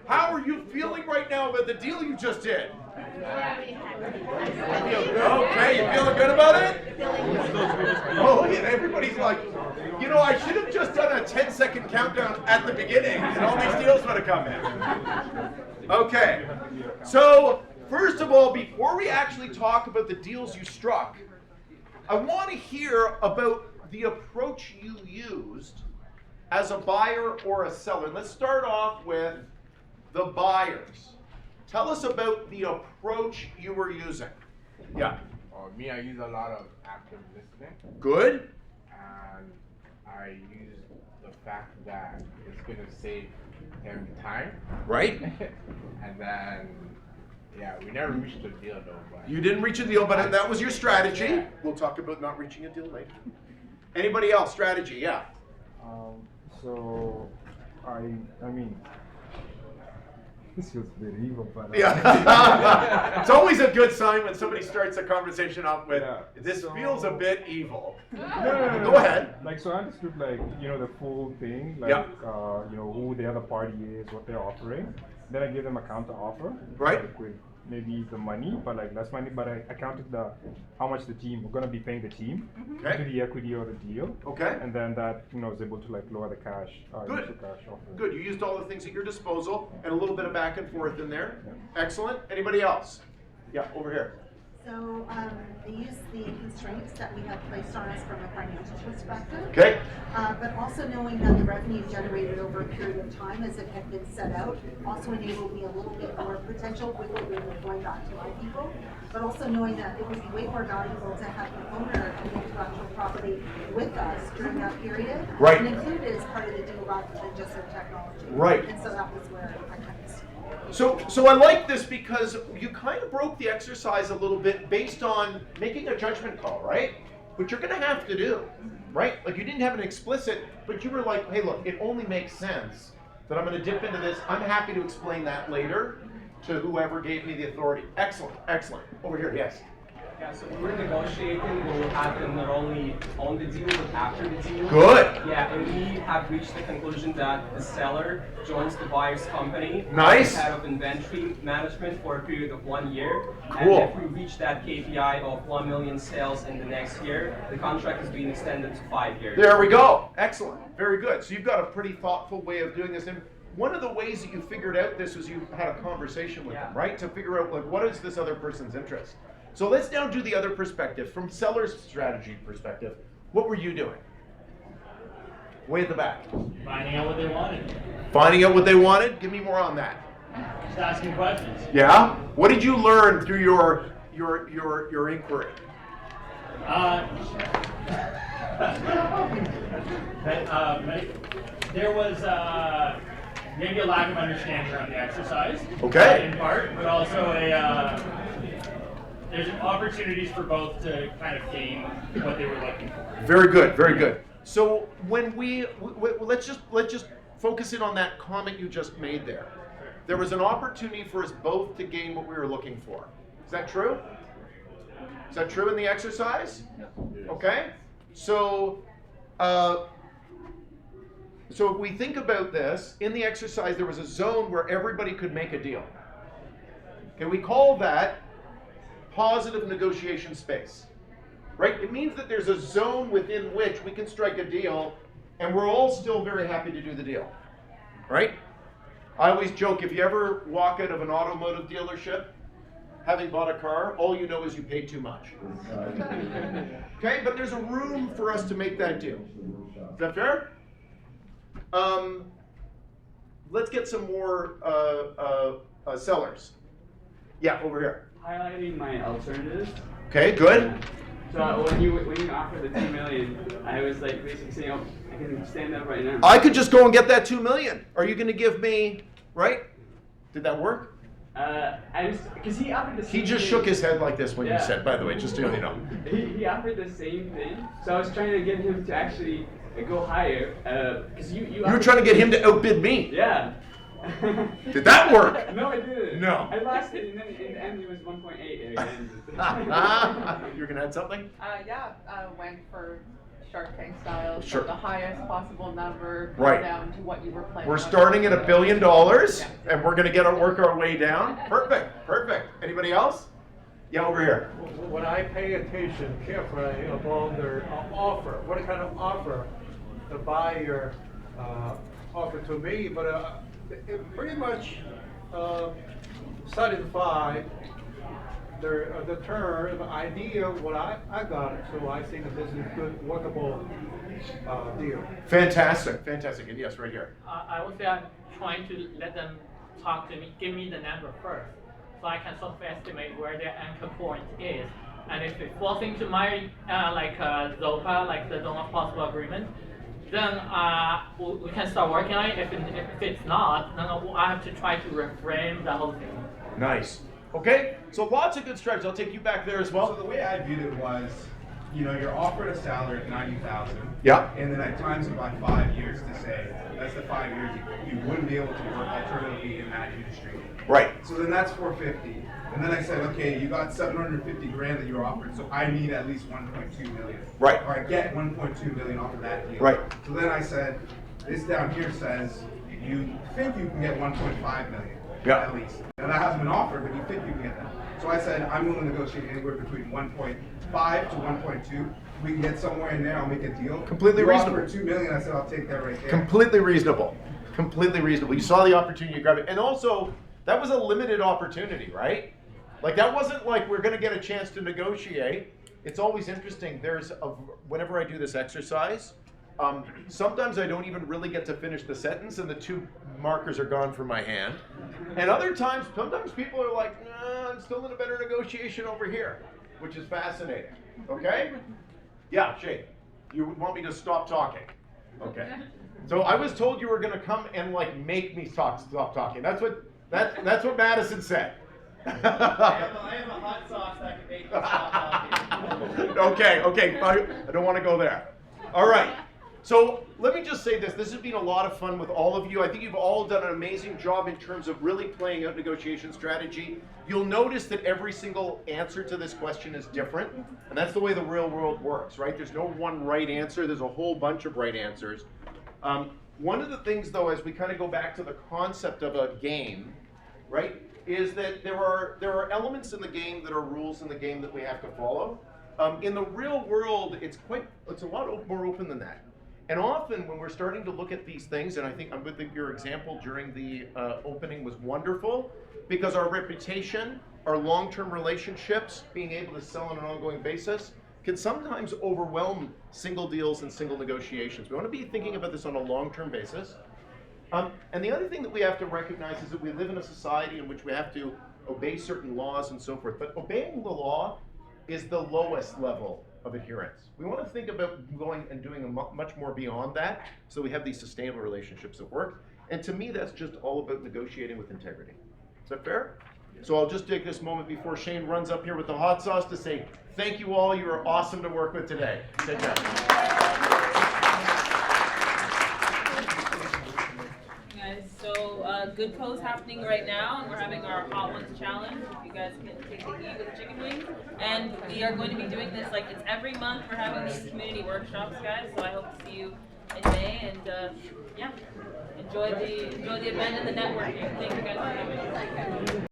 How are you feeling right now about the deal you just did? Okay, you feeling good about it? Oh, yeah, everybody's like, you know, I should have just done a 10-second countdown at the beginning, and all these deals would have come in. Okay, so first of all, before we actually talk about the deals you struck, I want to hear about the approach you used as a buyer or a seller. Let's start off with the buyers. Tell us about the approach you were using. Yeah. Me, I use a lot of active listening. Good. And I use the fact that it's going to save him time. Right. And then, yeah, we never reached a deal though. But You didn't reach a deal, but that was your strategy. Yeah. We'll talk about not reaching a deal later. Anybody else? Strategy, yeah. So, I mean, this feels a bit evil, but Yeah. It's always a good sign when somebody starts a conversation off with, this So- feels a bit evil. No. Go ahead. Like, so I understood, like, you know, the full thing, like, Yeah. you know, who the other party is, what they're offering. Then I gave them a counter offer. Right. Like with maybe the money, but like less money. But I counted how much the team we're gonna be paying the team Okay. to the equity of the deal. Okay. And then that was able to like lower the cash. Good. Initial cash offer. Good. You used all the things at your disposal and a little bit of back and forth in there. Excellent. Anybody else? Yeah, over here. So I use the constraints that we have placed on us from a financial perspective. Okay. But also knowing that the revenue generated over a period of time as it had been set out also enabled me a little bit more potential wiggle room of going back to my people. But also knowing that it would be way more valuable to have the owner of the intellectual property with us during that period. Right. And included as part of the deal rather than just their technology. Right. And so that was where I kind of. So I like this because you kind of broke the exercise a little bit based on making a judgment call, right? Which you're going to have to do, right? Like you didn't have an explicit, but you were like, hey, look, it only makes sense that I'm going to dip into this. I'm happy to explain that later to whoever gave me the authority. Excellent, excellent. Over here, yes. Yeah, so we're negotiating what will happen not only on the deal, but after the deal. Good. Yeah, and we have reached the conclusion that the seller joins the buyer's company. Nice. As head of inventory management for a period of 1 year. Cool. And if we reach that KPI of 1 million sales in the next year, the contract is being extended to 5 years. There we go. Excellent. Very good. So you've got a pretty thoughtful way of doing this. And one of the ways that you figured out this was you had a conversation with them, right? To figure out like what is this other person's interest. So let's now do the other perspective. From seller's strategy perspective, what were you doing? Way at the back. Finding out what they wanted. Finding out what they wanted? Give me more on that. Just asking questions. Yeah? What did you learn through your inquiry? There was maybe a lack of understanding around the exercise. Okay. In part, but also there's opportunities for both to kind of gain what they were looking for. Very good, very good. So when let's just focus in on that comment you just made there. There was an opportunity for us both to gain what we were looking for. Is that true? Is that true in the exercise? Okay. So if we think about this, in the exercise there was a zone where everybody could make a deal. Okay, we call that positive negotiation space, right? It means that there's a zone within which we can strike a deal and we're all still very happy to do the deal, right? I always joke, if you ever walk out of an automotive dealership, having bought a car, all you know is you paid too much. Okay, but there's a room for us to make that deal. Is that fair? Let's get some more sellers. Yeah, over here. Highlighting my alternatives. Okay, good. So when you offer the 2 million, I was like basically saying, oh, I can stand up right now. I could just go and get that 2 million. Are you going to give me, right? Did that work? Because he offered the same He just thing. shook his head like this when you said, by the way, just so you know. He offered the same thing, so I was trying to get him to actually go higher. Because you were trying to get him to outbid me. Yeah. Did that work? No, it didn't. No. I lost it, and then in the end it was 1.8 again. You're gonna add something? Went for Shark Tank style, Sure. so the highest possible number, Right. down to what you were planning. We're on. starting at $1 billion, and we're gonna work our way down. Perfect, perfect. Anybody else? Yeah, over here. When I pay attention carefully about their offer, what kind of offer the buyer offered to me, but it pretty much satisfied the term, the idea of what I got it. So I think that this is a good, workable deal. Fantastic, fantastic. And yes, right here. I would say I'm trying to let them talk to me, give me the number first, so I can sort of estimate where their anchor point is. And if it falls into my ZOPA, like the zone of possible agreement, then we can start working on it. If it's not, then I have to try to reframe the whole thing. Nice. Okay, so lots of good strategies. I'll take you back there as well. So the way I viewed it was, you're offered a salary at $90,000. Yeah. And then I times it by 5 years to say that's the 5 years you wouldn't be able to work alternatively in that industry. Right. So then that's $450. And then I said, okay, you got $750,000 that you were offered, so I need at least $1.2 million. Right. Or I get $1.2 million off of that deal. Right. So then I said, this down here says you think you can get $1.5 million. Yeah. at least. Now that hasn't been offered, but you think you can get that. So I said, I'm willing to negotiate anywhere between 1.5 to 1.2. We can get somewhere in there, I'll make a deal. Completely You reasonable. offered $2 million, I said, I'll take that right there. Completely reasonable. Completely reasonable. You saw the opportunity, you grabbed it. And also, that was a limited opportunity, right? Like, that wasn't like we're going to get a chance to negotiate. It's always interesting. Whenever I do this exercise, sometimes I don't even really get to finish the sentence and the 2 markers are gone from my hand. And other times, sometimes people are like, nah, I'm still in a better negotiation over here, which is fascinating. Okay? Yeah, Shane, you want me to stop talking? Okay. So I was told you were going to come and like make me stop talking. That's what Madison said. I have a hot sauce that can make you stop talking. Okay, I don't want to go there. All right. So let me just say this. This has been a lot of fun with all of you. I think you've all done an amazing job in terms of really playing out negotiation strategy. You'll notice that every single answer to this question is different. And that's the way the real world works, right? There's no one right answer. There's a whole bunch of right answers. One of the things, though, as we kind of go back to the concept of a game, right, is that there are elements in the game that are rules in the game that we have to follow. In the real world, it's a lot more open than that. And often when we're starting to look at these things, and I think your example during the opening was wonderful, because our reputation, our long-term relationships, being able to sell on an ongoing basis, can sometimes overwhelm single deals and single negotiations. We want to be thinking about this on a long-term basis. And the other thing that we have to recognize is that we live in a society in which we have to obey certain laws and so forth. But obeying the law is the lowest level of adherence. We want to think about going and doing much more beyond that, so we have these sustainable relationships at work. And to me, that's just all about negotiating with integrity. Is that fair? So I'll just take this moment before Shane runs up here with the hot sauce to say thank you all. You are awesome to work with today. Take care. So good pose happening right now, and we're having our Hot Ones challenge. If you guys can take the heat with the chicken wings, and we are going to be doing this like it's every month. We're having these community workshops, guys. So I hope to see you in May, and yeah, enjoy the event and the networking. Thank you guys for coming.